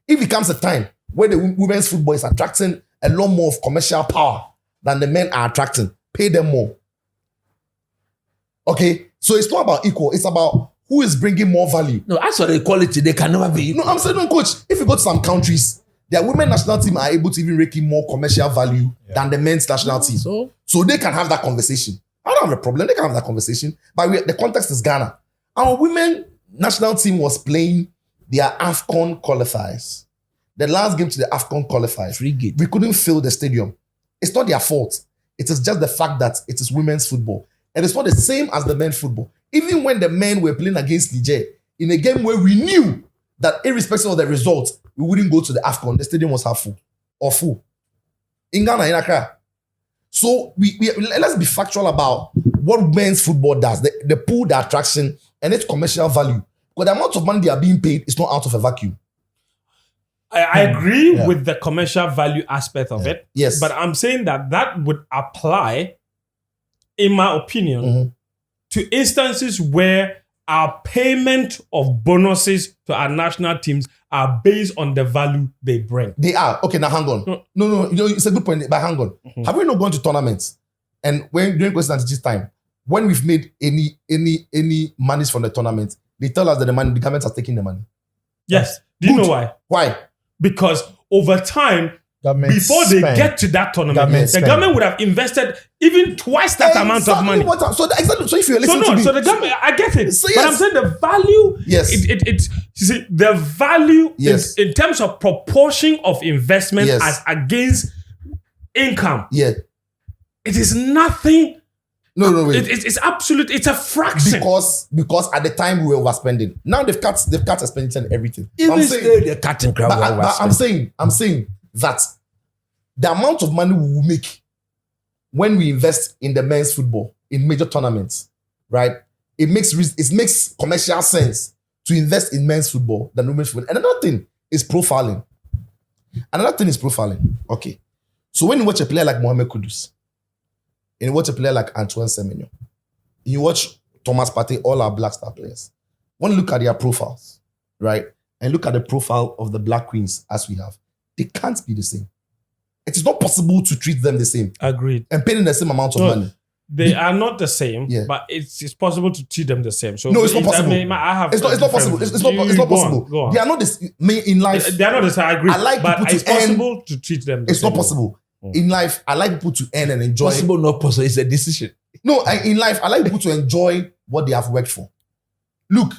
If it comes a time where the women's football is attracting a lot more of commercial power than the men are attracting, pay them more. Okay? So it's not about equal, it's about who is bringing more value. No, as for the equality, they can never be. No, I'm saying, no, coach. If you go to some countries, their women national team are able to even rake in more commercial value than the men's national team. So they can have that conversation. I don't have a problem. They can have that conversation. But the context is Ghana. Our women national team was playing their AFCON qualifiers. The last game to the AFCON qualifiers. We couldn't fill the stadium. It's not their fault. It is just the fact that it is women's football. And it's not the same as the men's football. Even when the men were playing against Niger, in a game where we knew that irrespective of the result, we wouldn't go to the AFCON, the stadium was half full or full. In Ghana, in Accra. So let's be factual about what men's football does, the pool, the attraction, and its commercial value. Because the amount of money they are being paid is not out of a vacuum. I agree with the commercial value aspect of it. Yes. But I'm saying that would apply, in my opinion, to instances where our payment of bonuses to our national teams are based on the value they bring. They are. Okay, now hang on. No, it's a good point, but hang on. Have we not gone to tournaments? And when during question and teaching time, when we've made any monies from the tournament, they tell us that the government has taken the money. Yes. Do you know why? Why? Because over time, before they get to that tournament, the government would have invested even twice that amount of money. So if you're listening to me, so the government, I get it. So but I'm saying the value, it's you see, the value in terms of proportion of investment as against income. Yeah. It is nothing. No, wait. It's absolute. It's a fraction. Because at the time we were overspending. Now they've cut expenditure and everything. Even still they're cutting crowd. But I'm saying that the amount of money we will make when we invest in the men's football in major tournaments, right? It makes commercial sense to invest in men's football than women's football. And another thing is profiling. Okay. So when you watch a player like Mohamed Kudus, and you watch a player like Antoine Semenyo, you watch Thomas Partey, all our Black Star players, when you look at their profiles, right? And look at the profile of the Black Queens as we have, they can't be the same. It is not possible to treat them the same. Agreed. And pay them the same amount of money. They are not the same, but it's possible to treat them the same. So no, it's not possible. It's not possible. It's not possible. Go on. They are not this in life. They are not the same. I agree. I like but people it's to earn. possible to treat them. It's not possible. In life, I like people to earn and enjoy. Possible, not possible. It's a decision. No, in life, I like people to enjoy what they have worked for. Look,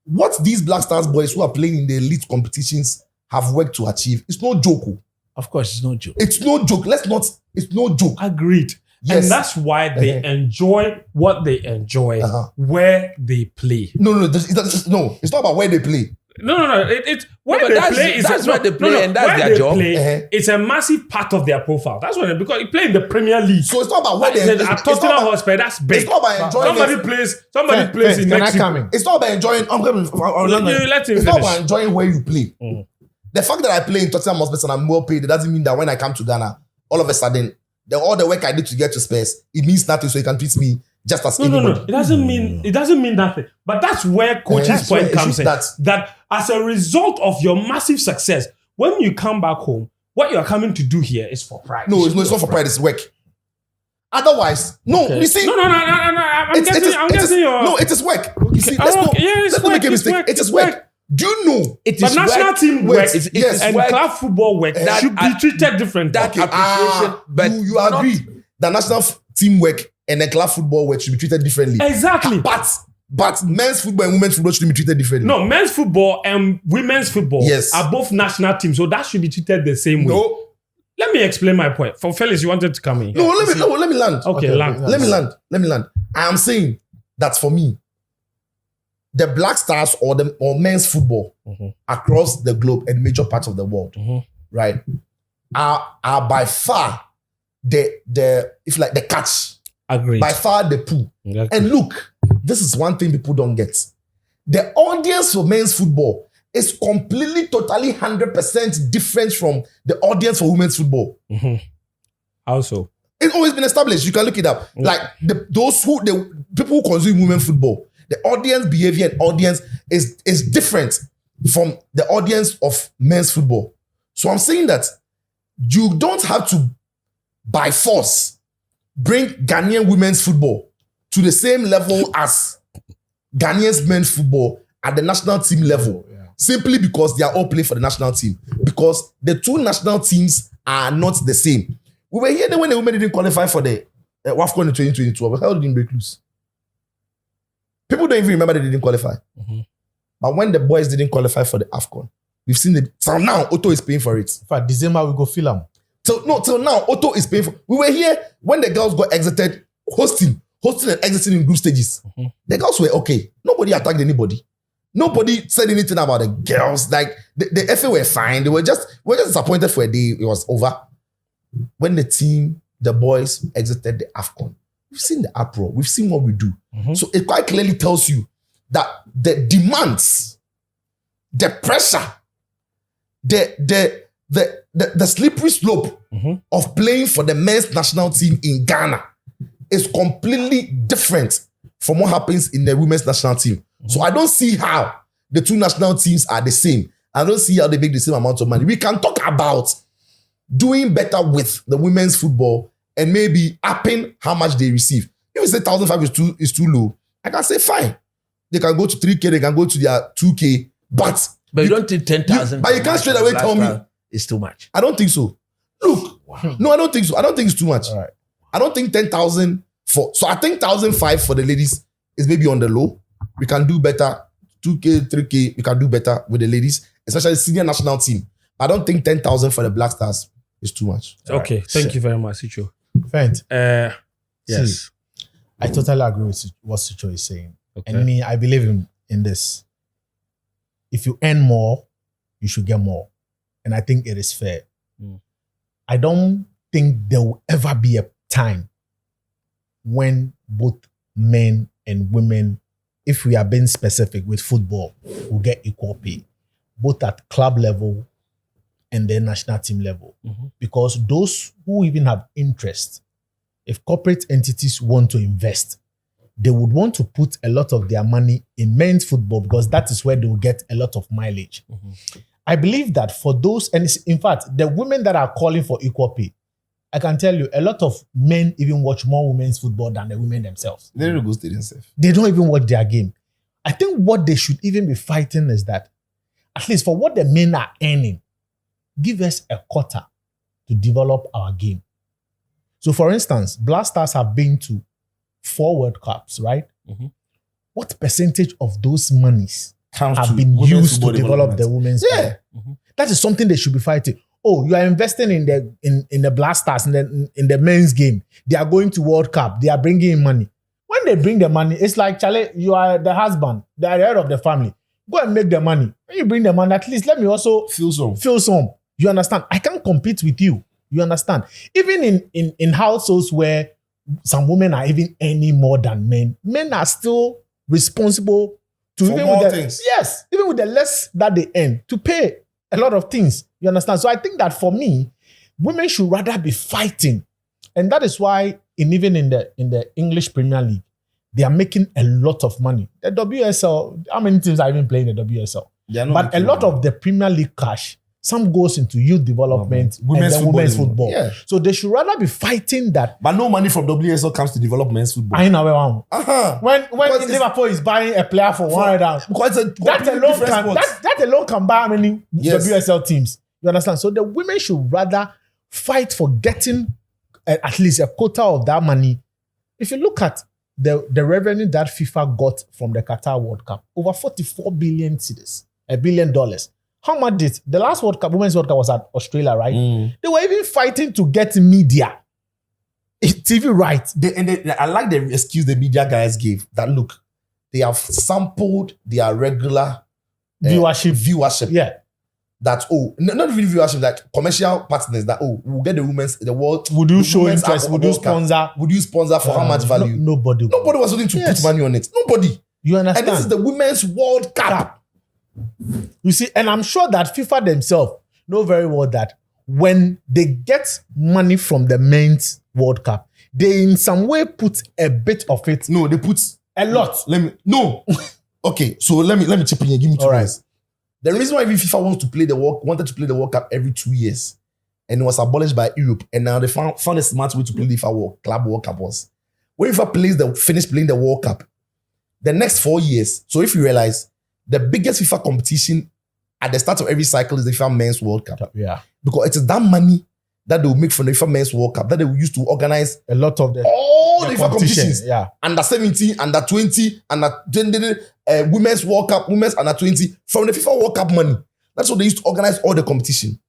what these Black Stars boys who are playing in the elite competitions have worked to achieve, it's no joke. Of course, it's no joke. It's no joke. It's no joke. Agreed. Yes. And that's why they enjoy what they enjoy where they play. No, it's not about where they play. No. It's where they play. That's where they play, and that's their job. It's a massive part of their profile. That's what because you play in the Premier League. So it's not about where they at Tottenham Hotspur. That's big. It's not about enjoying. Somebody plays in Mexico. It's not about enjoying. It's not about enjoying where you play. The fact that I play in Tottenham Hotspur and I'm well paid, it doesn't mean that when I come to Ghana, all of a sudden, all the work I did to get to Spurs, it means nothing. So you can treat me just as anybody. No. It doesn't mean nothing. But that's where coach's point comes in. That as a result of your massive success, when you come back home, what you are coming to do here is for pride. No, it's not for pride. It's work. Otherwise, you see. No. I'm guessing your. No, it is work. You see, let's not make a mistake. It is work. Do you know? It is national team work and work. Club football work that should be treated differently. That appreciation, but you agree that national team work and then club football work should be treated differently. Exactly. But men's football and women's football should be treated differently. No, men's football and women's football are both national teams, so that should be treated the same way. No. Let me explain my point. For Felix, you wanted to come in. No, let me land. Okay, land. Let me land. I am saying that for me, the Black Stars or men's football across the globe and major parts of the world, right, are by far the catch. Agreed. By far the pool. Exactly. And look, this is one thing people don't get. The audience for men's football is completely, totally, 100% different from the audience for women's football. How so? It's always been established. You can look it up. Like the people who consume women's football, the audience behavior and audience is different from the audience of men's football. So I'm saying that you don't have to, by force, bring Ghanaian women's football to the same level as Ghanaians men's football at the national team level simply because they are all playing for the national team. Because the two national teams are not the same. We were here when the women didn't qualify for the WAFCON in 2022. How did they break loose? People don't even remember they didn't qualify. But when the boys didn't qualify for the AFCON, we've seen it. So now Otto is paying for it. For December, we go film. Till now, Otto is paying for. We were here when the girls got exited, hosting and exiting in group stages. The girls were okay. Nobody attacked anybody. Nobody said anything about the girls. Like the FA were fine. They were just disappointed for a day. It was over. When the boys exited the AFCON, we've seen the uproar. We've seen what we do. So it quite clearly tells you that the demands, the pressure, the slippery slope of playing for the men's national team in Ghana is completely different from what happens in the women's national team. So I don't see how the two national teams are the same. I don't see how they make the same amount of money. We can talk about doing better with the women's football and maybe upping how much they receive. If you say 1,500 is too low, I can say fine. They can go to 3K, they can go to their 2K, but you don't think 10,000. But you can't straight away tell me it's too much. I don't think so. Look, no, I don't think so. I don't think it's too much. All right. I don't think 10,000 for. So I think 1,500 for the ladies is maybe on the low. We can do better. 2K, 3K, we can do better with the ladies, especially senior national team. I don't think 10,000 for the Black Stars is too much. Okay, thank you very much, Sicho. Fent. Yes. I totally agree with what Sicho is saying. Okay. And me, I believe in this. If you earn more, you should get more. And I think it is fair. I don't think there will ever be a time when both men and women, if we are being specific with football, will get equal pay, both at club level and then national team level. Because those who even have interest, if corporate entities want to invest, they would want to put a lot of their money in men's football because that is where they will get a lot of mileage. I believe that for those, and in fact, the women that are calling for equal pay, I can tell you, a lot of men even watch more women's football than the women themselves. They don't go stadium safe. They don't even watch their game. I think what they should even be fighting is that, at least for what the men are earning, give us a quarter to develop our game. So, for instance, Black Stars have been to 4 World Cups, right? What percentage of those monies have been used to develop the women's game? That is something they should be fighting. Oh, you are investing in the Black Stars in the men's game. They are going to World Cup. They are bringing in money. When they bring the money, it's like, Charlie, you are the husband, the head of the family. Go and make the money. When you bring the money, at least let me also feel some. You understand? I can't compete with you. You understand? Even in households where some women are even earning more than men are still responsible to for even more with things. Yes, even with the less that they earn, to pay a lot of things. You understand? So I think that for me, women should rather be fighting. And that is why even in the English Premier League, they are making a lot of money. The WSL, how many teams are even playing the WSL? But a lot of the Premier League cash, some goes into youth development, women's football. Yeah. So they should rather be fighting that. But no money from WSL comes to develop men's football. I know. When Because Liverpool is buying a player for $100, That that alone can buy how many WSL teams? You understand? So the women should rather fight for getting at least a quota of that money. If you look at the revenue that FIFA got from the Qatar World Cup, over 44 billion cedis, $1 billion. How much did the last World Cup, Women's World Cup was at Australia, right? They were even fighting to get media. TV rights. I like the excuse the media guys gave that look, they have sampled their regular viewership. Yeah. That not really viewership, like commercial partners that we'll get the world. Would you show interest? Would you sponsor? Would you sponsor for how much value? Nobody was willing to put money on it. Nobody. You understand? And this is the Women's World Cup. You see, and I'm sure that FIFA themselves know very well that when they get money from the men's World Cup, they in some way put a bit of it. No, they put a lot. Okay, so let me chip in here. Give me 2 All minutes. The reason why FIFA wanted to play the World Cup every 2 years, and it was abolished by Europe, and now they found a smart way to play the FIFA Club World Cup was when FIFA finished playing the World Cup, the next 4 years, so if you realize, the biggest FIFA competition at the start of every cycle is the FIFA Men's World Cup. Yeah. Because it is that money that they will make from the FIFA Men's World Cup that they will use to organize A lot of the all the FIFA competitions. Yeah. Under 17, under 20, under 20, Women's World Cup, Women's under 20, from the FIFA World Cup money. That's what they used to organize all the competition.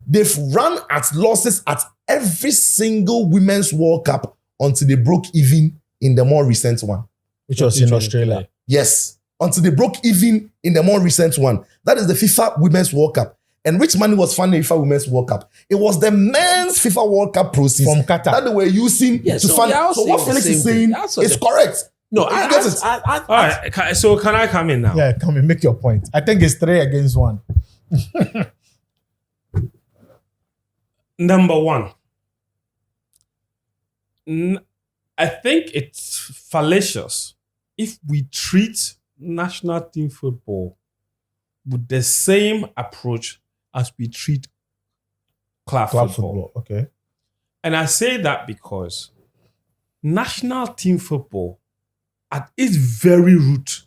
They've run at losses at every single Women's World Cup until they broke even in the more recent one. Which was in Australia. Yes, until they broke even in the more recent one. That is the FIFA Women's World Cup. And which money was funding FIFA Women's World Cup? It was the men's FIFA World Cup proceeds From Qatar. that they were using to fund. So what Felix is saying is correct. No, You get it? All right. So can I come in now? Yeah, come and make your point. I think it's 3 against 1. Number one, I think it's fallacious if we treat national team football with the same approach as we treat club football. Okay. And I say that because national team football, at its very root,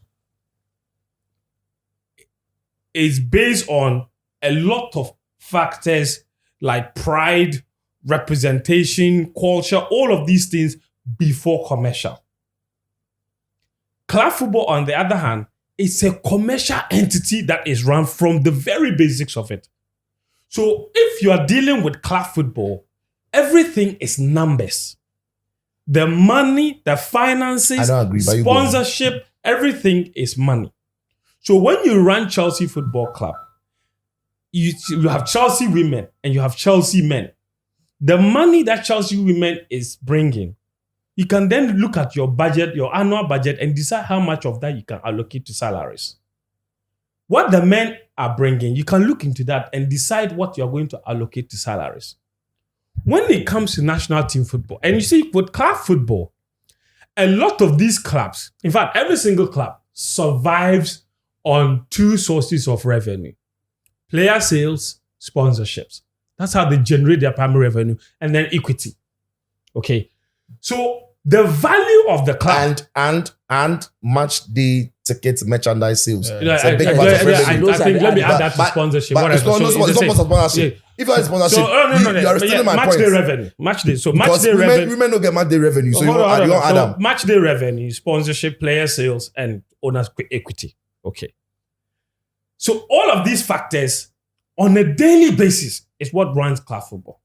is based on a lot of factors like pride, representation, culture, all of these things before commercial. Club football, on the other hand, is a commercial entity that is run from the very basics of it. So if you are dealing with club football, everything is numbers. The money, the finances, I don't agree, but you go on. sponsorship, everything is money. So when you run Chelsea Football Club, you have Chelsea women and you have Chelsea men. The money that Chelsea women is bringing, you can then look at your budget, your annual budget, and decide how much of that you can allocate to salaries. What the men are bringing, you can look into that and decide what you're going to allocate to salaries. When it comes to national team football, and you see with club football, a lot of these clubs, in fact, every single club survives on 2 sources of revenue: player sales, sponsorships. That's how they generate their primary revenue, and then equity. Okay. So the value of the club and match day ticket merchandise sales. Yeah, It's a big part of revenue. I think let me add that to But- sponsorship. But it's whatever. not So it's the same. sponsorship. Yeah. If you are sponsorship, So you are stealing my match point. day revenue. Match day. So match Because day revenue. women don't get match day revenue. So you Hold on, want hold on. Adam. So match day revenue, sponsorship, player sales, and owners equity. Okay. So all of these factors on a daily basis is what runs club football.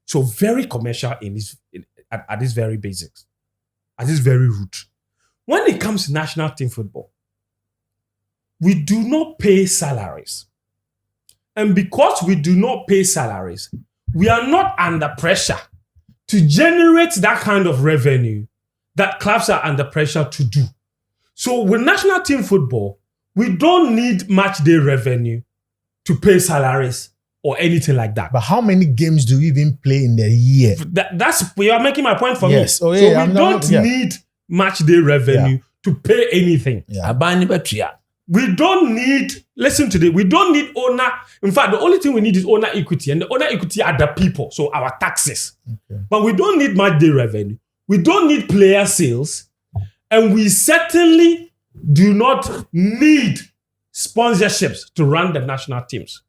So very commercial at this very basics, at this very root. When it comes to national team football, we do not pay salaries. And because we do not pay salaries, we are not under pressure to generate that kind of revenue that clubs are under pressure to do. So with national team football, we don't need match day revenue to pay salaries or anything like that. But how many games do we even play in the year? That's you are making my point for Yes. me. Oh, yeah, So I'm we not- don't yeah. need match day revenue to pay anything. Yeah. Abani Betria. We don't need, listen to this, we don't need owner. In fact, the only thing we need is owner equity. And the owner equity are the people, so our taxes. Okay. But we don't need match day revenue. We don't need player sales. And we certainly do not need sponsorships to run the national teams.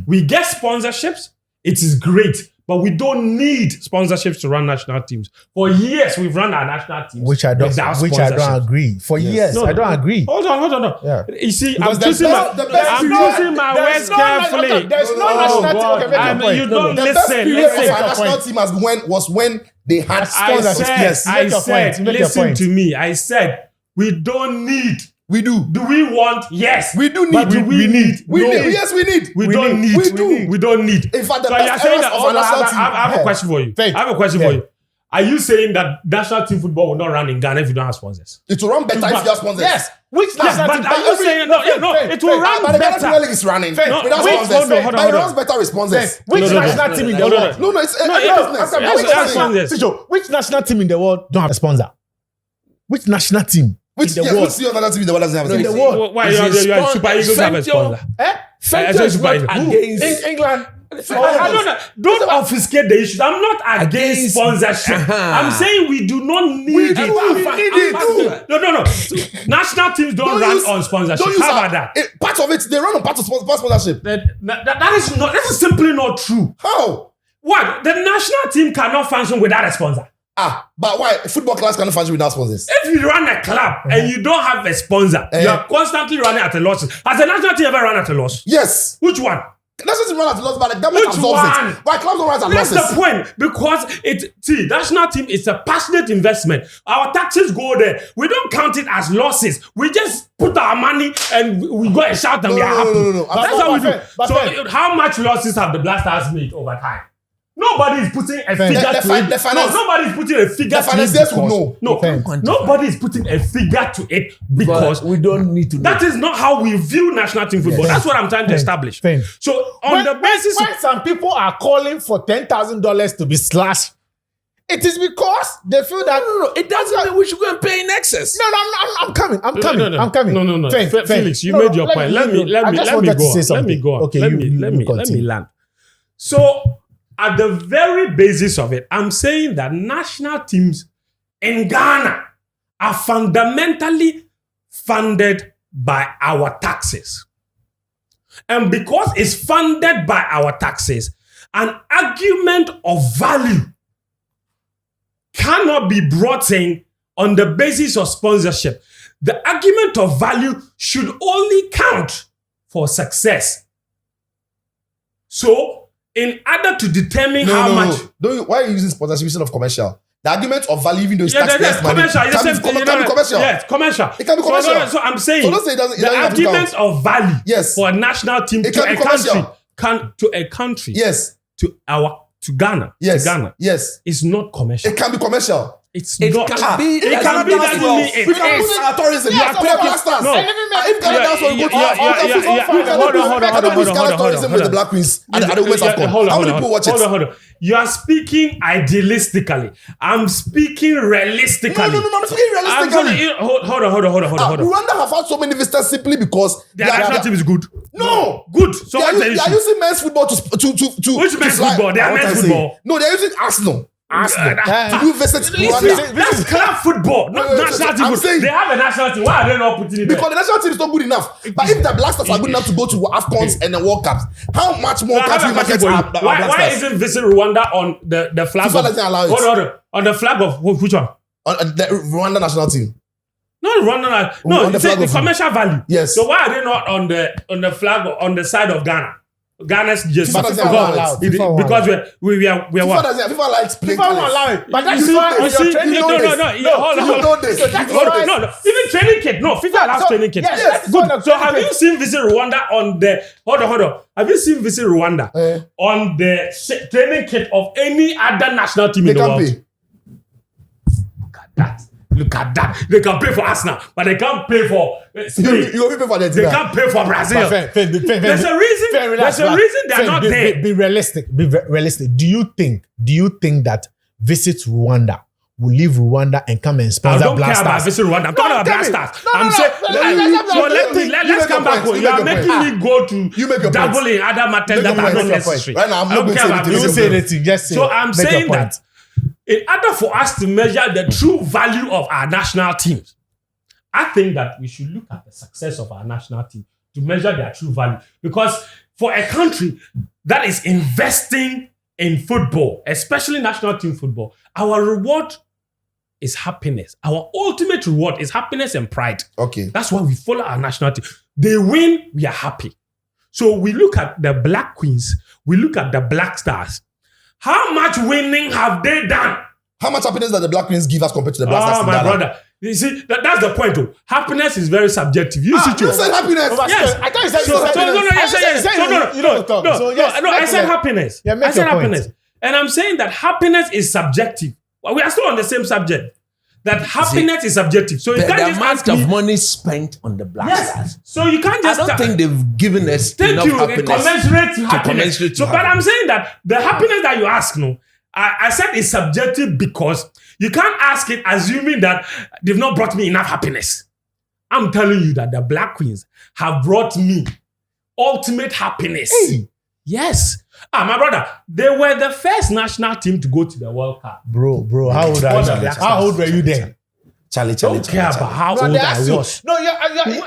We get sponsorships, it is great. But we don't need sponsorships to run national teams. For years, we've run our national teams Which I don't sponsorships. agree. For years, No, I don't agree. Hold on. Yeah. You see, Because I'm the choosing best- my, the best I'm period- choosing my there's words no carefully. national- there's no Oh, national team. God. Okay, make your point. You No, don't no. The best listen. period of Listen. our national team was when they had I Sponsorship. said, Yes, make your point. Make your listen point. to me. I said, we don't need. We do. Do we want? Yes. We do need. But do we need? We No. need. Yes, we need. We don't need. We do. We don't need. In fact, the So best you're saying eras that, of hold our on, national team. I have a question for you. Faith. I have a question Yeah. for you. Are you saying that national team football will not run in Ghana if you don't have sponsors? It will run better if you have sponsors. Yes. Which Yes, national but team? are you saying no? It will run But the Ghana Premier better. League is running Faith. without No, wait, sponsors. hold on, hold on, But it hold on. runs better with sponsors. Which No, no, national no, team in no, the no, world? No, no, it's a No, business. okay, Which we have national- sponsors. Tijo, which national team in the world don't have a sponsor? Which national team Which in the yes, world? which see another team in the world doesn't have a in the sponsor? world? Why Is you it Super Eagles have a sponsor? sponsor? Eh? Fenton I said is not Super Eagles. against. In England, Don't obfuscate the issues. I'm not against sponsorship. I'm saying we do not need it. No. National teams don't run on sponsorship. How about that? Part of it, they run on part of sponsorship. That is simply not true. How? What? The national team cannot function without a sponsor. But why? Football clubs cannot function without sponsors. If you run a club and you don't have a sponsor, you are constantly running at a loss. Has the national team ever run at a loss? Yes. Which one? National team run at a loss, but the government Which absorbs one? it. Why clubs don't run at That's losses? the point. Because national team is a passionate investment. Our taxes go there. We don't count it as losses. We just put our money and we go and shout and we are happy. No. That's how we do. So how much losses have the Blasters made over time? Nobody is putting a figure to it. Nobody is putting a figure to it. Nobody is putting a figure to it because we don't need to know. That is not how we view national team football. That's what I'm trying to establish. So on the basis when some people are calling for $10,000 to be slashed, it is because they feel that No. It doesn't mean we should go and pay in excess. No, I'm coming. I'm coming. No. Felix, you made your point. Let me go on. Okay, let me land. So at the very basis of it, I'm saying that national teams in Ghana are fundamentally funded by our taxes. And because it's funded by our taxes, an argument of value cannot be brought in on the basis of sponsorship. The argument of value should only count for success. So, in order to determine how much... Why are you using sponsorship instead of commercial? The argument of value, even though it's tax-based money, commercial. Can be commercial. Yes, commercial. It can be commercial. So I'm saying the argument of value for a national team to a country, yes, to Ghana, yes, to Ghana, yes, is not commercial. It can be commercial. It can be. We can put it in our tourism. Yes, if Ghana does what we go to, tourism with the Black Queens and the Women's AFCON. How many people watch it? Hold on. You are speaking idealistically. I'm speaking realistically. No, I'm speaking realistically. Hold on. Rwanda have had so many visitors simply because their national team is good. No, good. So what's the issue? They are using men's football to which men's football? They are men's football. No, they are using Arsenal. To do visits to Rwanda. That's club football, not national team. They have a national team. Why are they not putting it there? Because the national team is not good enough. But if the Blasters are good enough to go to AFCONs and the World Cups, how much more country markets are Blasters? Why isn't Visit Rwanda on the flag FIFA doesn't allow it. Hold on. On the flag of which one? On the Rwanda national team. No, Rwanda. No, the commercial value. Yes. So why are they not on the flag on the side of Ghana? Ghana's just because we are what? FIFA likes playing colors. But that's no. Even training kit. No, FIFA allows training kit. Yes. Good. So have you seen Visit Rwanda on the... Hold on. Have you seen Visit Rwanda on the training kit of any other national team in the world? Look at that. They can pay for Arsenal, but they can't pay for Spain. You pay for that. They can't pay for Brazil. There's a reason they're not there. Be realistic. Do you think that Visit Rwanda will leave Rwanda and come and sponsor Blasters? I don't care about Visit Rwanda. I'm talking about Blasters. I'm saying, let's come back. You are making me go to double in other matters that are not necessary. Right now, I'm not going to say anything. Just say. So I'm saying that in order for us to measure the true value of our national teams, I think that we should look at the success of our national team to measure their true value. Because for a country that is investing in football, especially national team football, our reward is happiness. Our ultimate reward is happiness and pride. Okay. That's why we follow our national team. They win, we are happy. So we look at the Black Queens, we look at the Black Stars. How much winning have they done? How much happiness does the Black Queens give us compared to the Black Stars? Oh, my brother. You see, that's the point, though. Happiness is very subjective. You said happiness. Yes. I thought you said I said happiness. Yeah, I said happiness. And I'm saying that happiness is subjective. We are still on the same subject. That happiness is subjective. So you can't just amount of money spent on the Black Stars. So you can't just... I don't think they've given us enough happiness. Commensurate to happiness. But I'm saying that the happiness that you ask, I said it's subjective because you can't ask it assuming that they've not brought me enough happiness. I'm telling you that the Black Queens have brought me ultimate happiness. Yes. My brother, they were the first national team to go to the World Cup. Bro, how old are you? How old were you then? Charlie. Don't care about how old I was. No, you're being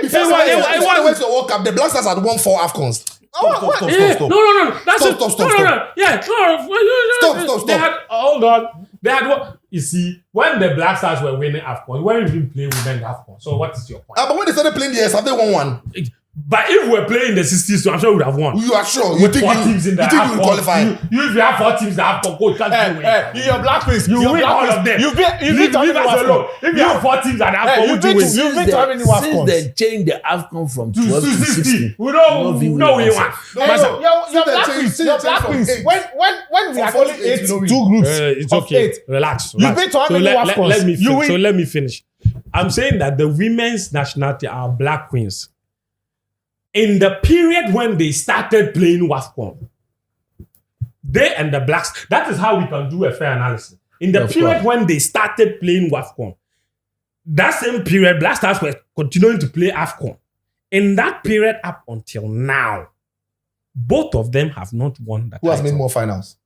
Before they went to the World Cup, the Black Stars had won 4 AFCONs. Stop. No. That's Stop. Yeah, Stop. They had, hold on. They had what? You see, when the Black Stars were winning AFCON, we weren't even playing women AFCON. So what is your point? But when they started playing the years, have they won one? But if we were playing in the 60s, so I'm sure we would have won. You are sure? With 4 teams in the you think you will qualify? You if you have 4 teams that have coach, can't you win? In your Black Queens, You win all of them. You beat Leave us alone. If you have 4 teams that have you coach, you win. You've been to how many Since AFCONs? they changed the AFCON from 12 to 60. 16. We don't win one. Your Black Queens. When we are only 8 2 groups It's of okay. 8. Relax. You've been to how many AFCONs? Let me finish. I'm saying that the women's nationality are Black Queens. In the period when they started playing WAFCON, they and the Blacks, that is how we can do a fair analysis. In the period when they started playing WAFCON, that same period, Black Stars were continuing to play AFCON. In that period up until now, both of them have not won the Who has title. made more finals?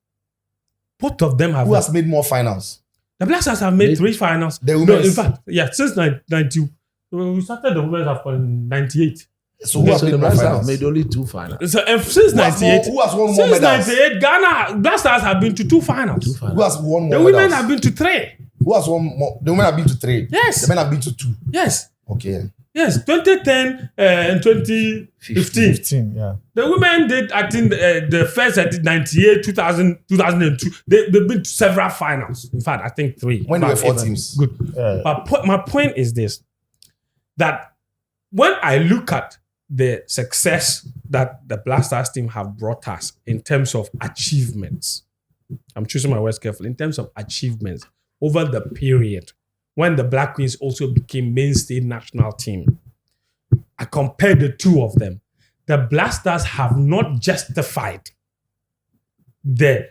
Both of them have Who has made more finals? The Black Stars have made 3 finals. The No, women's. in fact, since 90, we started the women's AFCON in 98. So who has So made the more Black Stars finals? made only 2 finals. So, since 98, Who has won more since medals? 98, Ghana Black Stars have been to 2 finals. Who has won more The women medals? have been to 3. Who has won more? The women have been to 3. Yes. The men have been to 2. Yes. Okay. Yes. 2010 and 2015. 15, yeah. The women did, I think, the first I did 98, 2000, 2002. They've been to several finals. In fact, I think 3. When there were 4 Even. teams. Good. But my point is this, that when I look at the success that the Black Stars team have brought us in terms of achievements, I'm choosing my words carefully, in terms of achievements over the period when the Black Queens also became mainstay national team, I compare the two of them. The Black Stars have not justified the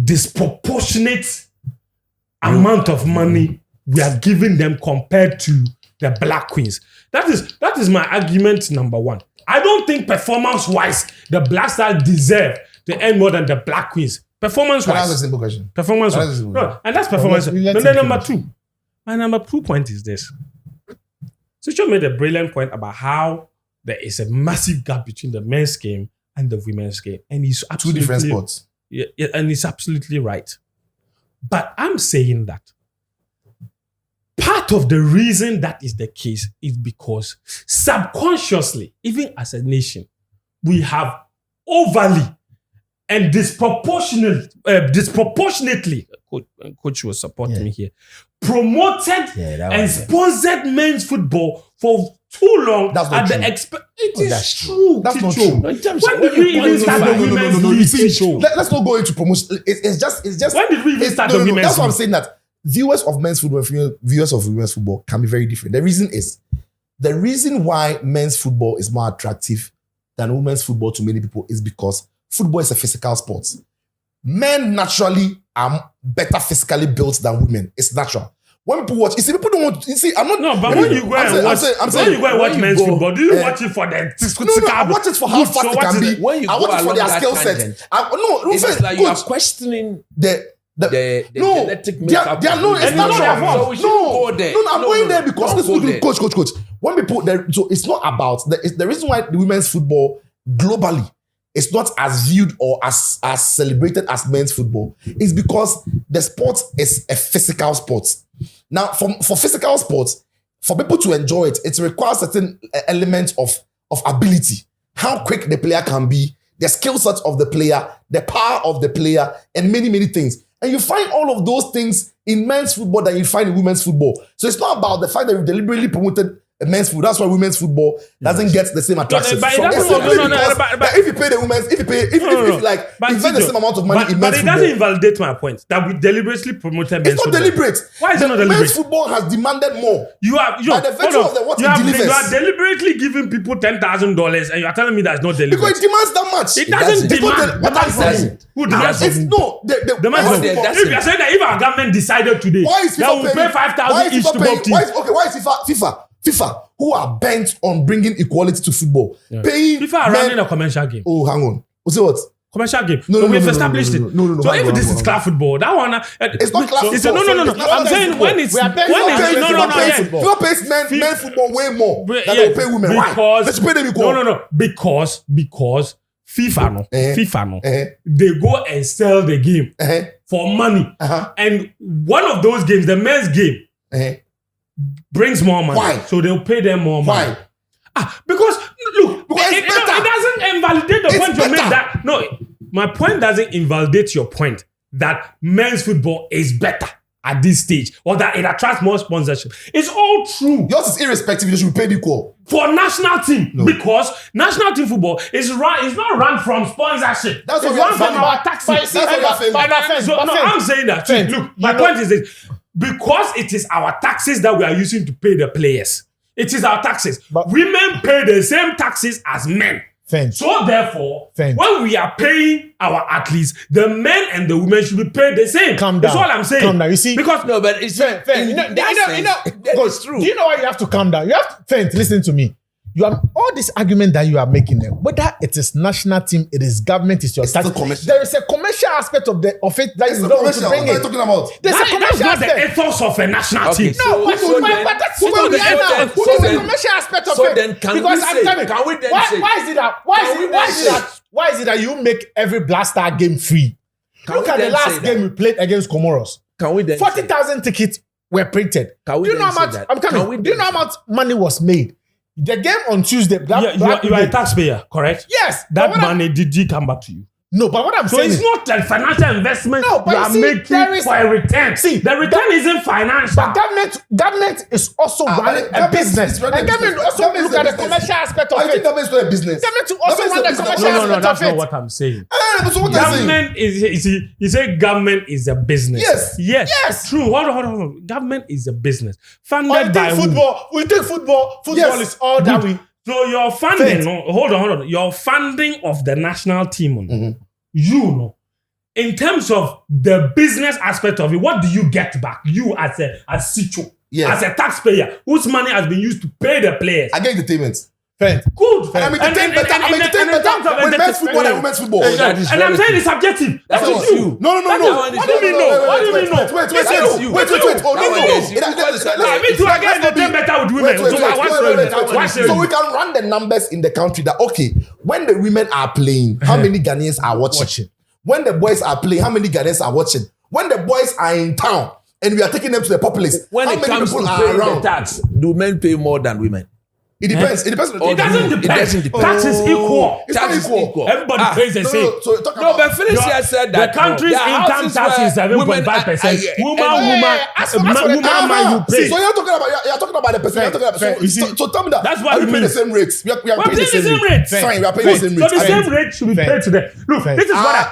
disproportionate amount of money we are giving them compared to the Black Queens. That is my argument number 1. I don't think performance-wise the Black Stars deserve to earn more than the Black Queens. Can I ask a Performance-wise. simple question? Performance-wise. No, and that's performance. Well, let Then him number finish. 2. My number 2 point is this. Sicho made a brilliant point about how there is a massive gap between the men's game and the women's game. And he's 2 absolutely different sports. Yeah, and he's absolutely right. But I'm saying that part of the reason that is the case is because subconsciously, even as a nation, we have overly and disproportionately, coach was supporting me here, promoted and sponsored men's football for too long. That's not at true. the It is that's true. That's not Ticho. true. In terms When of- did we even start the No. women's You league? see, Ticho? let's not go into promotion. It's just. When did we even start the women's That's why I'm league? saying that viewers of men's football, viewers of women's football can be very different. The reason why men's football is more attractive than women's football to many people is because football is a physical sport. Men naturally are better physically built than women. It's natural. When people watch, you see, people don't want. You see, I'm not. No, but when you go and watch men's football, do you watch it for the physical? No, I watch it for how fast it can be. When you I go watch it for along their that skill set. tangent, No, It's first, like you are coach, questioning the the no, genetic they are, makeup. they are, no, it's And no, natural. no, So we shouldn't go there. No, I'm going there because don't go there. coach. When people there, so it's not about the reason why the women's football globally is not as viewed or as celebrated as men's football is because the sport is a physical sport. Now, for physical sports, for people to enjoy it, it requires certain elements of ability, how quick the player can be, the skill set of the player, the power of the player, and many, many things. And you find all of those things in men's football that you find in women's football. So it's not about the fact that we deliberately promoted men's football. That's why women's football doesn't get the same attraction. but it So doesn't- it's simply no, because but- that if you pay the women's, if But invest the Ticho, same amount of money in but men's it doesn't football, invalidate my point that we deliberately promoted men's it's not football. deliberate. Why is it not deliberate? Men's football has demanded more. You are By the virtue of what it delivers. you are deliberately giving people $10,000 and you are telling me that's not deliberate. Because it demands that much. It doesn't It's not demand. what I'm saying. Who demands It's it? no. The man men's said, football- if you are saying that if our government decided today Why is that FIFA we'll paying? pay 5,000 each to both teams, Why is FIFA FIFA, who are bent on bringing equality to football, paying FIFA are running a commercial game. Oh, hang on. We'll see what? Commercial game. No, So no, we've no, established it. no, So hang if on, this hang is on. club football, that one It's not class It's football. no. It's not I'm class saying football. when it's We are paying when for it's paying no. FIFA pays men football way more than they pay women. Why? Because Let's pay them equal. no. Because FIFA no. Eh, They go and sell the game eh, for money. uh-huh, And one of those games, the men's game, eh. brings more money. Why? So they'll pay them more money. Why? Because look, Because it it's better. doesn't invalidate the It's point you better. made. That no, my point doesn't invalidate your point that men's football is better at this stage or that it attracts more sponsorship. It's all true Yours is irrespective. They should be paid equal. for national team No. because national team football is not run from sponsorship. That's it's what we are run from saying. our taxes. That's what we are saying. So, no, I'm saying that. See, Fent, look, my you know- point is this: because it is our taxes that we are using to pay the players. It is our taxes. But- Women pay the same taxes as men. Fent. So therefore, Fent. when we are paying our athletes, the men and the women should be paid the same. Calm That's down. all I'm saying. Calm down. You see- because No, but it's Fent, in you know, that go, is true. Do you know why you have to calm down? You have to, Fent, listen to me. You have all this argument that you are making them, whether it is national team, it is government, it's your It's tax. still commercial. There is a commercial aspect of it that It's you not don't want to commercial. bring What are you in. talking about? There's a that's commercial not the aspect. ethos of a national Okay, team. so- No, but then- that's so not the then- end so of then- the commercial aspect of so it. then can we because say- I'm telling you, can we then say- why is it that you make every Black Star game free? Can Look we at the then last say game that? we played against Comoros. Can we then 40,000 tickets were printed. Can we Do you know then how much? say that? I'm Can we coming. Do you then know how much money was made? The game on Tuesday. You are a taxpayer, correct? Yes. That but what money did come back to you? No, but what I'm So saying it's is, not a financial investment No, but you you are see, making there is- for a return. See, the return isn't financial. but government is also running but a government business. is running And a government business. also Government is look a at the business. commercial aspect of I think it. government is not a business. Government to also Government run the is a business. commercial No, aspect that's of not it. what I'm saying. So what I'm saying? Government is you say government is a business. Yes. Yes. True. Hold on. Government is a business funded We by think who? football. We think football. Football Yes. is all that we. So your funding, Fent. no, hold on. Your funding of the national team, no, you know, in terms of the business aspect of it, what do you get back? You as Sicho, Yes. as a taxpayer whose money has been used to pay the players. I get entertainment. Fent. Good. And I'm entertained better. I'm entertained better with men's football than women's football. that is And I'm very saying true. it's subjective. That That's is you. you. No. What do you mean no? What do you mean no? Wait. That's you. Oh, no. That's you. I mean, to again, entertain better with women. So what's So we can run the numbers in the country that, okay, when the women are playing, how many Ghanaians are watching? When the boys are playing, how many Ghanaians are watching? When the boys are in town and we are taking them to the populace, When how it many comes to people are paying the around? tax, do men pay more than women? It depends. It depends on the Or It doesn't It depend. doesn't depend. Tax is equal. It's Tax not is equal. equal. Everybody pays the same. So talk No, about but Felicia said that The country's there are income houses tax is where women 7.5%. are- Woman, as for the- man, you pay. So you're talking about the percent. You're talking about. Fair. You see, So tell me that. that's what are we it paying the means. same rates? We are We're paying the same rates. rates. Fine, we are paying the Fair. same So rates. the Fair. same rate should be Fair. paid to them. Look, Fair. this is what I.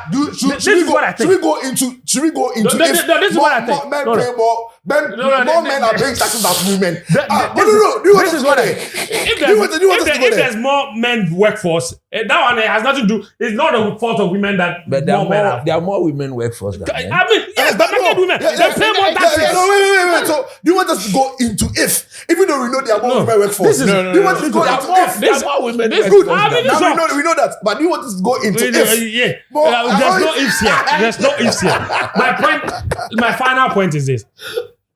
Should we go into No, this is if what I think. men No, no. pay more, more men are paying taxes than women? This is what I. If there's more men workforce, that one has nothing to do. It's not the fault of women that But there more men are. are more women workforce than men. I mean, yes, but market women, they pay more taxes. No, wait. So do you want us to go into even though we know there are more women workforce? This is- Do you want us to go There are into more- if? there are more women this- workforce I than mean, men. this- We know that, but do you want us to go into if? Yeah, More- there's no ifs here. There's no ifs here. My final point is this.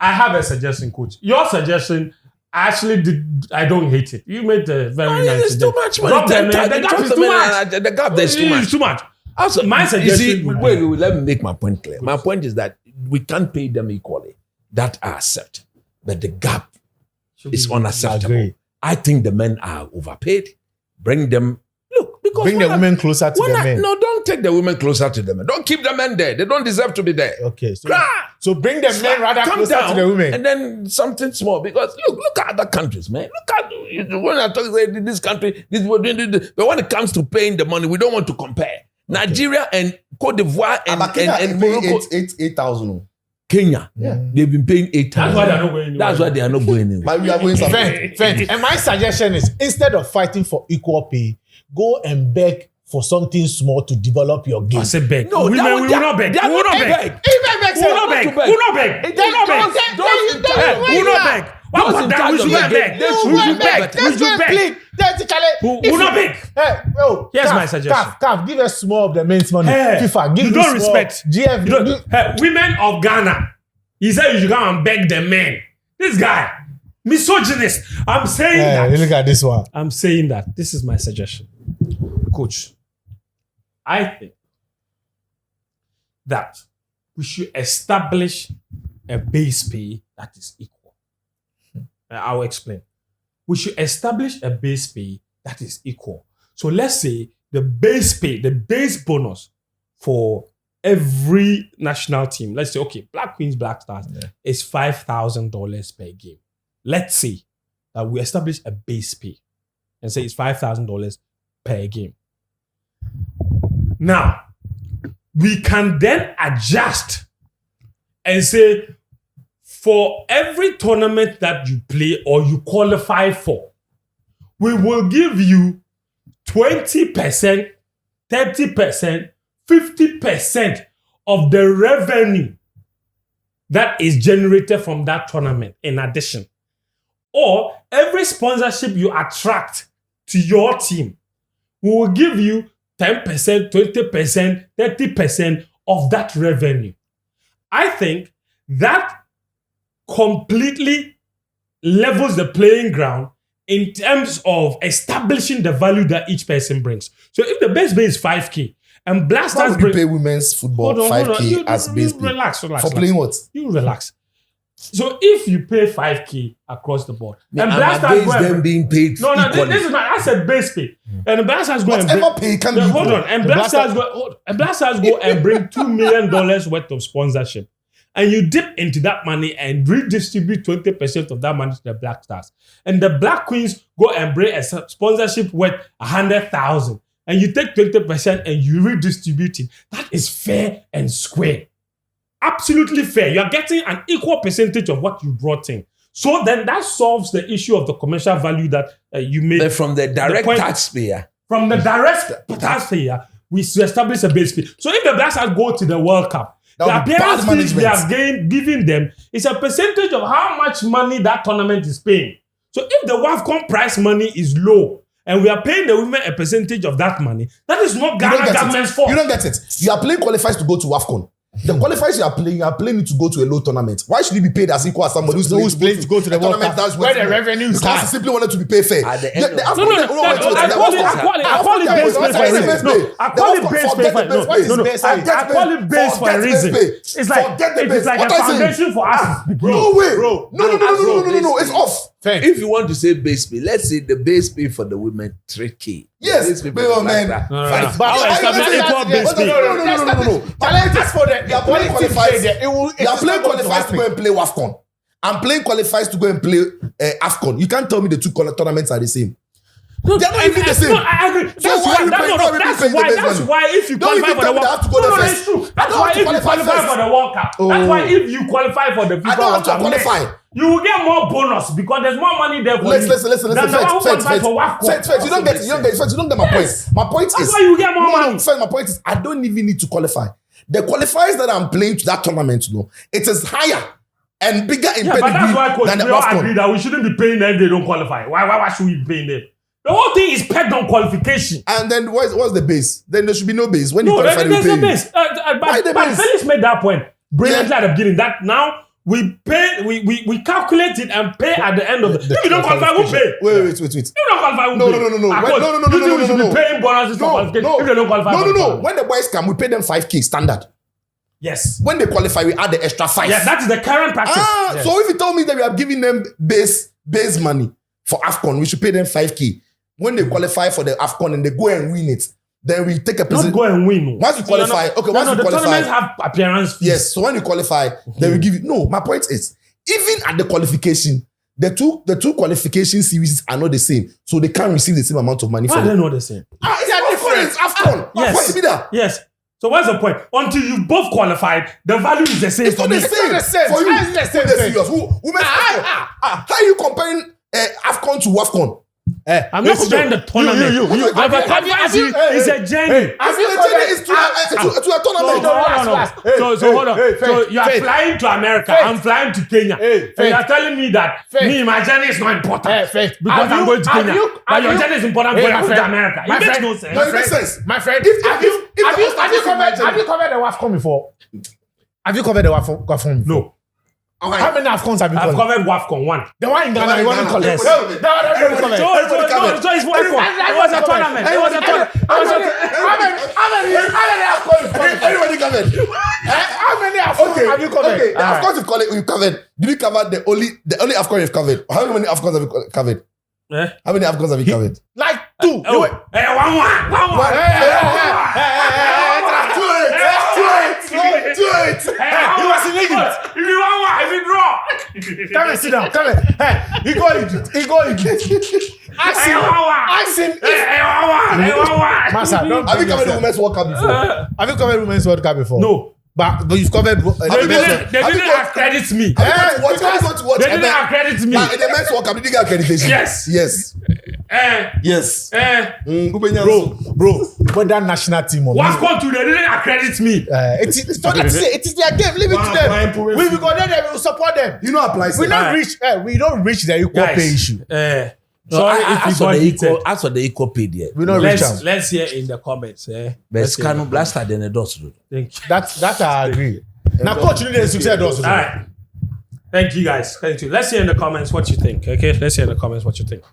I have a suggestion, coach. Your suggestion, I don't hate it. You made a very nice There's too suggestion. much money. Drop them, man. The gap is too much. The gap, there's too much. It's too much. Also, My you suggestion see, would be- wait, let me make my point clear. My point is that we can't pay them equally. That I accept. But the gap is unacceptable. Agree. I think the men are overpaid. Bring them. Look, because Bring the when I- women closer to when the I- men. No, don't take the women closer to the men. Don't keep the men there. They don't deserve to be there. Okay, so, Cry. so bring the men rather Come closer down to the women. and then something small. Because look at other countries, man. Look at when I talk about this country, this but when it comes to paying the money, we don't want to compare. Nigeria and Cote d'Ivoire and Morocco, 8,000. Kenya, they've been paying 8 That's times. why they're not going anywhere. That's why they are not going anywhere. But we are going somewhere. Fent. And my suggestion is, instead of fighting for equal pay, go and beg for something small to develop your game. I said beg. No, Women, that we would- will not beg. they are We will not not beg. beg. If I beg, We will not beg. We will not beg. We will not beg. Those Who not beg? What Those about in that? charge We of should the go and game, beg. they We should should be beg. better. We should beg. Who not beg? Here's my suggestion. Calf, give us small of the men's money. Hey, FIFA, give you me don't small. respect. GF, You don't, hey, women of Ghana. He said you should come and beg the men. This guy, misogynist. I'm saying that. Look at this one. I'm saying that. This is my suggestion. Coach, I think that we should establish a base pay that is equal. I'll explain. We should establish a base pay that is equal. So let's say the base pay, the base bonus for every national team, let's say, okay, Black Queens, Black Stars is $5,000 per game. Let's say that we establish a base pay and say it's $5,000 per game. Now, we can then adjust and say, for every tournament that you play or you qualify for, we will give you 20%, 30%, 50% of the revenue that is generated from that tournament in addition. Or every sponsorship you attract to your team, we will give you 10%, 20%, 30% of that revenue. I think that completely levels the playing ground in terms of establishing the value that each person brings. So if the base pay is 5K and Black Why Stars would you bring... pay women's football 5K as base pay? Relax. For playing what? You relax. So if you pay 5K across the board, and I'm Black Stars against them being paid No, equally. this is not. I said base pay, and Black Stars go and Whatever bring. pay can be Hold equal. on, and Black Stars go and bring $2 million worth of sponsorship, and you dip into that money and redistribute 20% of that money to the Black Stars, and the Black Queens go and bring a sponsorship worth 100,000, and you take 20% and you redistribute it. That is fair and square. Absolutely fair. You're getting an equal percentage of what you brought in. So then that solves the issue of the commercial value that you made. But from the direct point- taxpayer. From the direct taxpayer, we establish a base fee. So if the Black Stars go to the World Cup, That the would be appearance bad fees we management. are giving them is a percentage of how much money that tournament is paying. So if the WAFCON prize money is low and we are paying the women a percentage of that money, that is not You don't Ghana get government's it. fault. You don't get it. You are playing qualifiers to go to WAFCON. The qualifiers you are playing it to go to a low tournament. Why should you be paid as equal as somebody who's playing to go to the World tournament Cup, that's where the worth more? revenue Because starts. you simply wanted to be paid fair. At the end of the- I call it base pay for a reason. No, I call it base pay for no. I call it base for a reason. It's like a foundation for us. No way. Bro. No. It's off. If you want to say base pay, let's say the base pay for the women 3K. Yes, The base pay for but the man. Black Stars, No. 5K. But I'll establish equal base pay. No. As for the You are playing qualifiers. it You are playing going to qualifiers to go happen. and play WAFCON. I'm playing qualifiers to go and play AFCON. You can't tell me the two tournaments are the same. They're not even the same. No, I agree. So why you paying- why you paying the base That's money? why if you Don't qualify even for the tell me World they have to Cup, go there no, first. it's true. I That's don't why have to if you qualify qualify first. for the World Cup, that's why if you qualify for the FIFA I don't have World to Cup, qualify. you will get more bonus because there's more money there for you. Listen. Than the one who qualified for WAFCON. Fetch. You don't get my point. My point That's is why you get more money. Fetch, my point is I don't even need to qualify. The qualifiers that I'm playing to that tournament, it is higher and bigger in Yeah, but that's why, pedigree than coach, the we all agree WAFCON. that we shouldn't be paying them if they don't qualify. Why should we be paying them? The whole thing is pegged on qualification. And then what's the base? Then there should be no base. When you No, qualify, there's you a pay. base. Why the But base? Felix made that point brilliantly Yeah. at the beginning. That now we pay, we calculate it and pay at the end of the. If you don't qualify, we'll pay. Wait. If you don't qualify, we'll No. pay. No. Of When- course, no. You think we should be paying bonuses for qualification if they don't qualify? for the No. tournament? When the boys come, we pay them 5K standard. Yes. When they qualify, we add the extra 5. Yeah, that is the current practice. Yes. So if you told me that we are giving them base money for AFCON, we should pay them 5K. When they qualify for the AFCON and they go and win it, then we take a Not position. go and win. Once you qualify, once you the qualify, tournaments have appearance fees. yes. So when you qualify, then we give you. No, my point is, even at the qualification, the two qualification series are not the same, so they can't receive the same amount of money Why for are they them. not the same? It's different. It's AFCON. Yes. What's be that? Yes. So what's the point? Until you both qualified, the value is the same It's for not me. the same. the same. For you. How is it the same Who thing? serious? Who makes AFCON? How are you comparing AFCON to WAFCON? I'm not comparing the tournament. It's a journey. To a tournament. So hold on. So you are flying to America. I'm flying to Kenya. And you are telling me that my journey is not important because I'm going to Kenya. But your journey is important because I'm going to America. It makes no sense. No, it makes sense. My friend, have you covered the WAFCON before? Have you covered the WAFCON before? No. How many AFCONs have you I've covered? covered WAFCON 1. The one in Ghana, you wasn't covered. Yes. No, it's WAFCON. It was a tournament. How many Everybody covered. How many AFCONs have you covered? Okay, the AFCONs you've covered. Did you cover the only AFCON you've covered? How many AFCONs have you covered? How many AFCONs have you covered? Like 2. One. Do it. He was in Egypt. If you want one, if you draw. Come and sit down. Come here. Hey, he go Egypt. Ask him. Massa, don't Have you covered the Women's World Cup before? Have you covered Women's World Cup before? No. But you've covered. They didn't accredit me. Have you got to watch? They didn't accredit me. In the Men's World Cup, did you get accreditation? Yes. Yes. Bro, when that national team on WAFCON 2, they didn't accredit me. it's for them to say it is their game. Leave it to them. We will go there, we will support them. You know, applies. We don't reach the equal pay issue. Sorry if you got heated. As for the equal pay there. We don't reach them. Let's hear in the comments. But Kano Blaster then a does. Thank you. That I agree. Now, coach, you need a success does. All right. Thank you guys. Thank you. Let's hear in the comments what you think. Okay, let's hear in the comments what you think.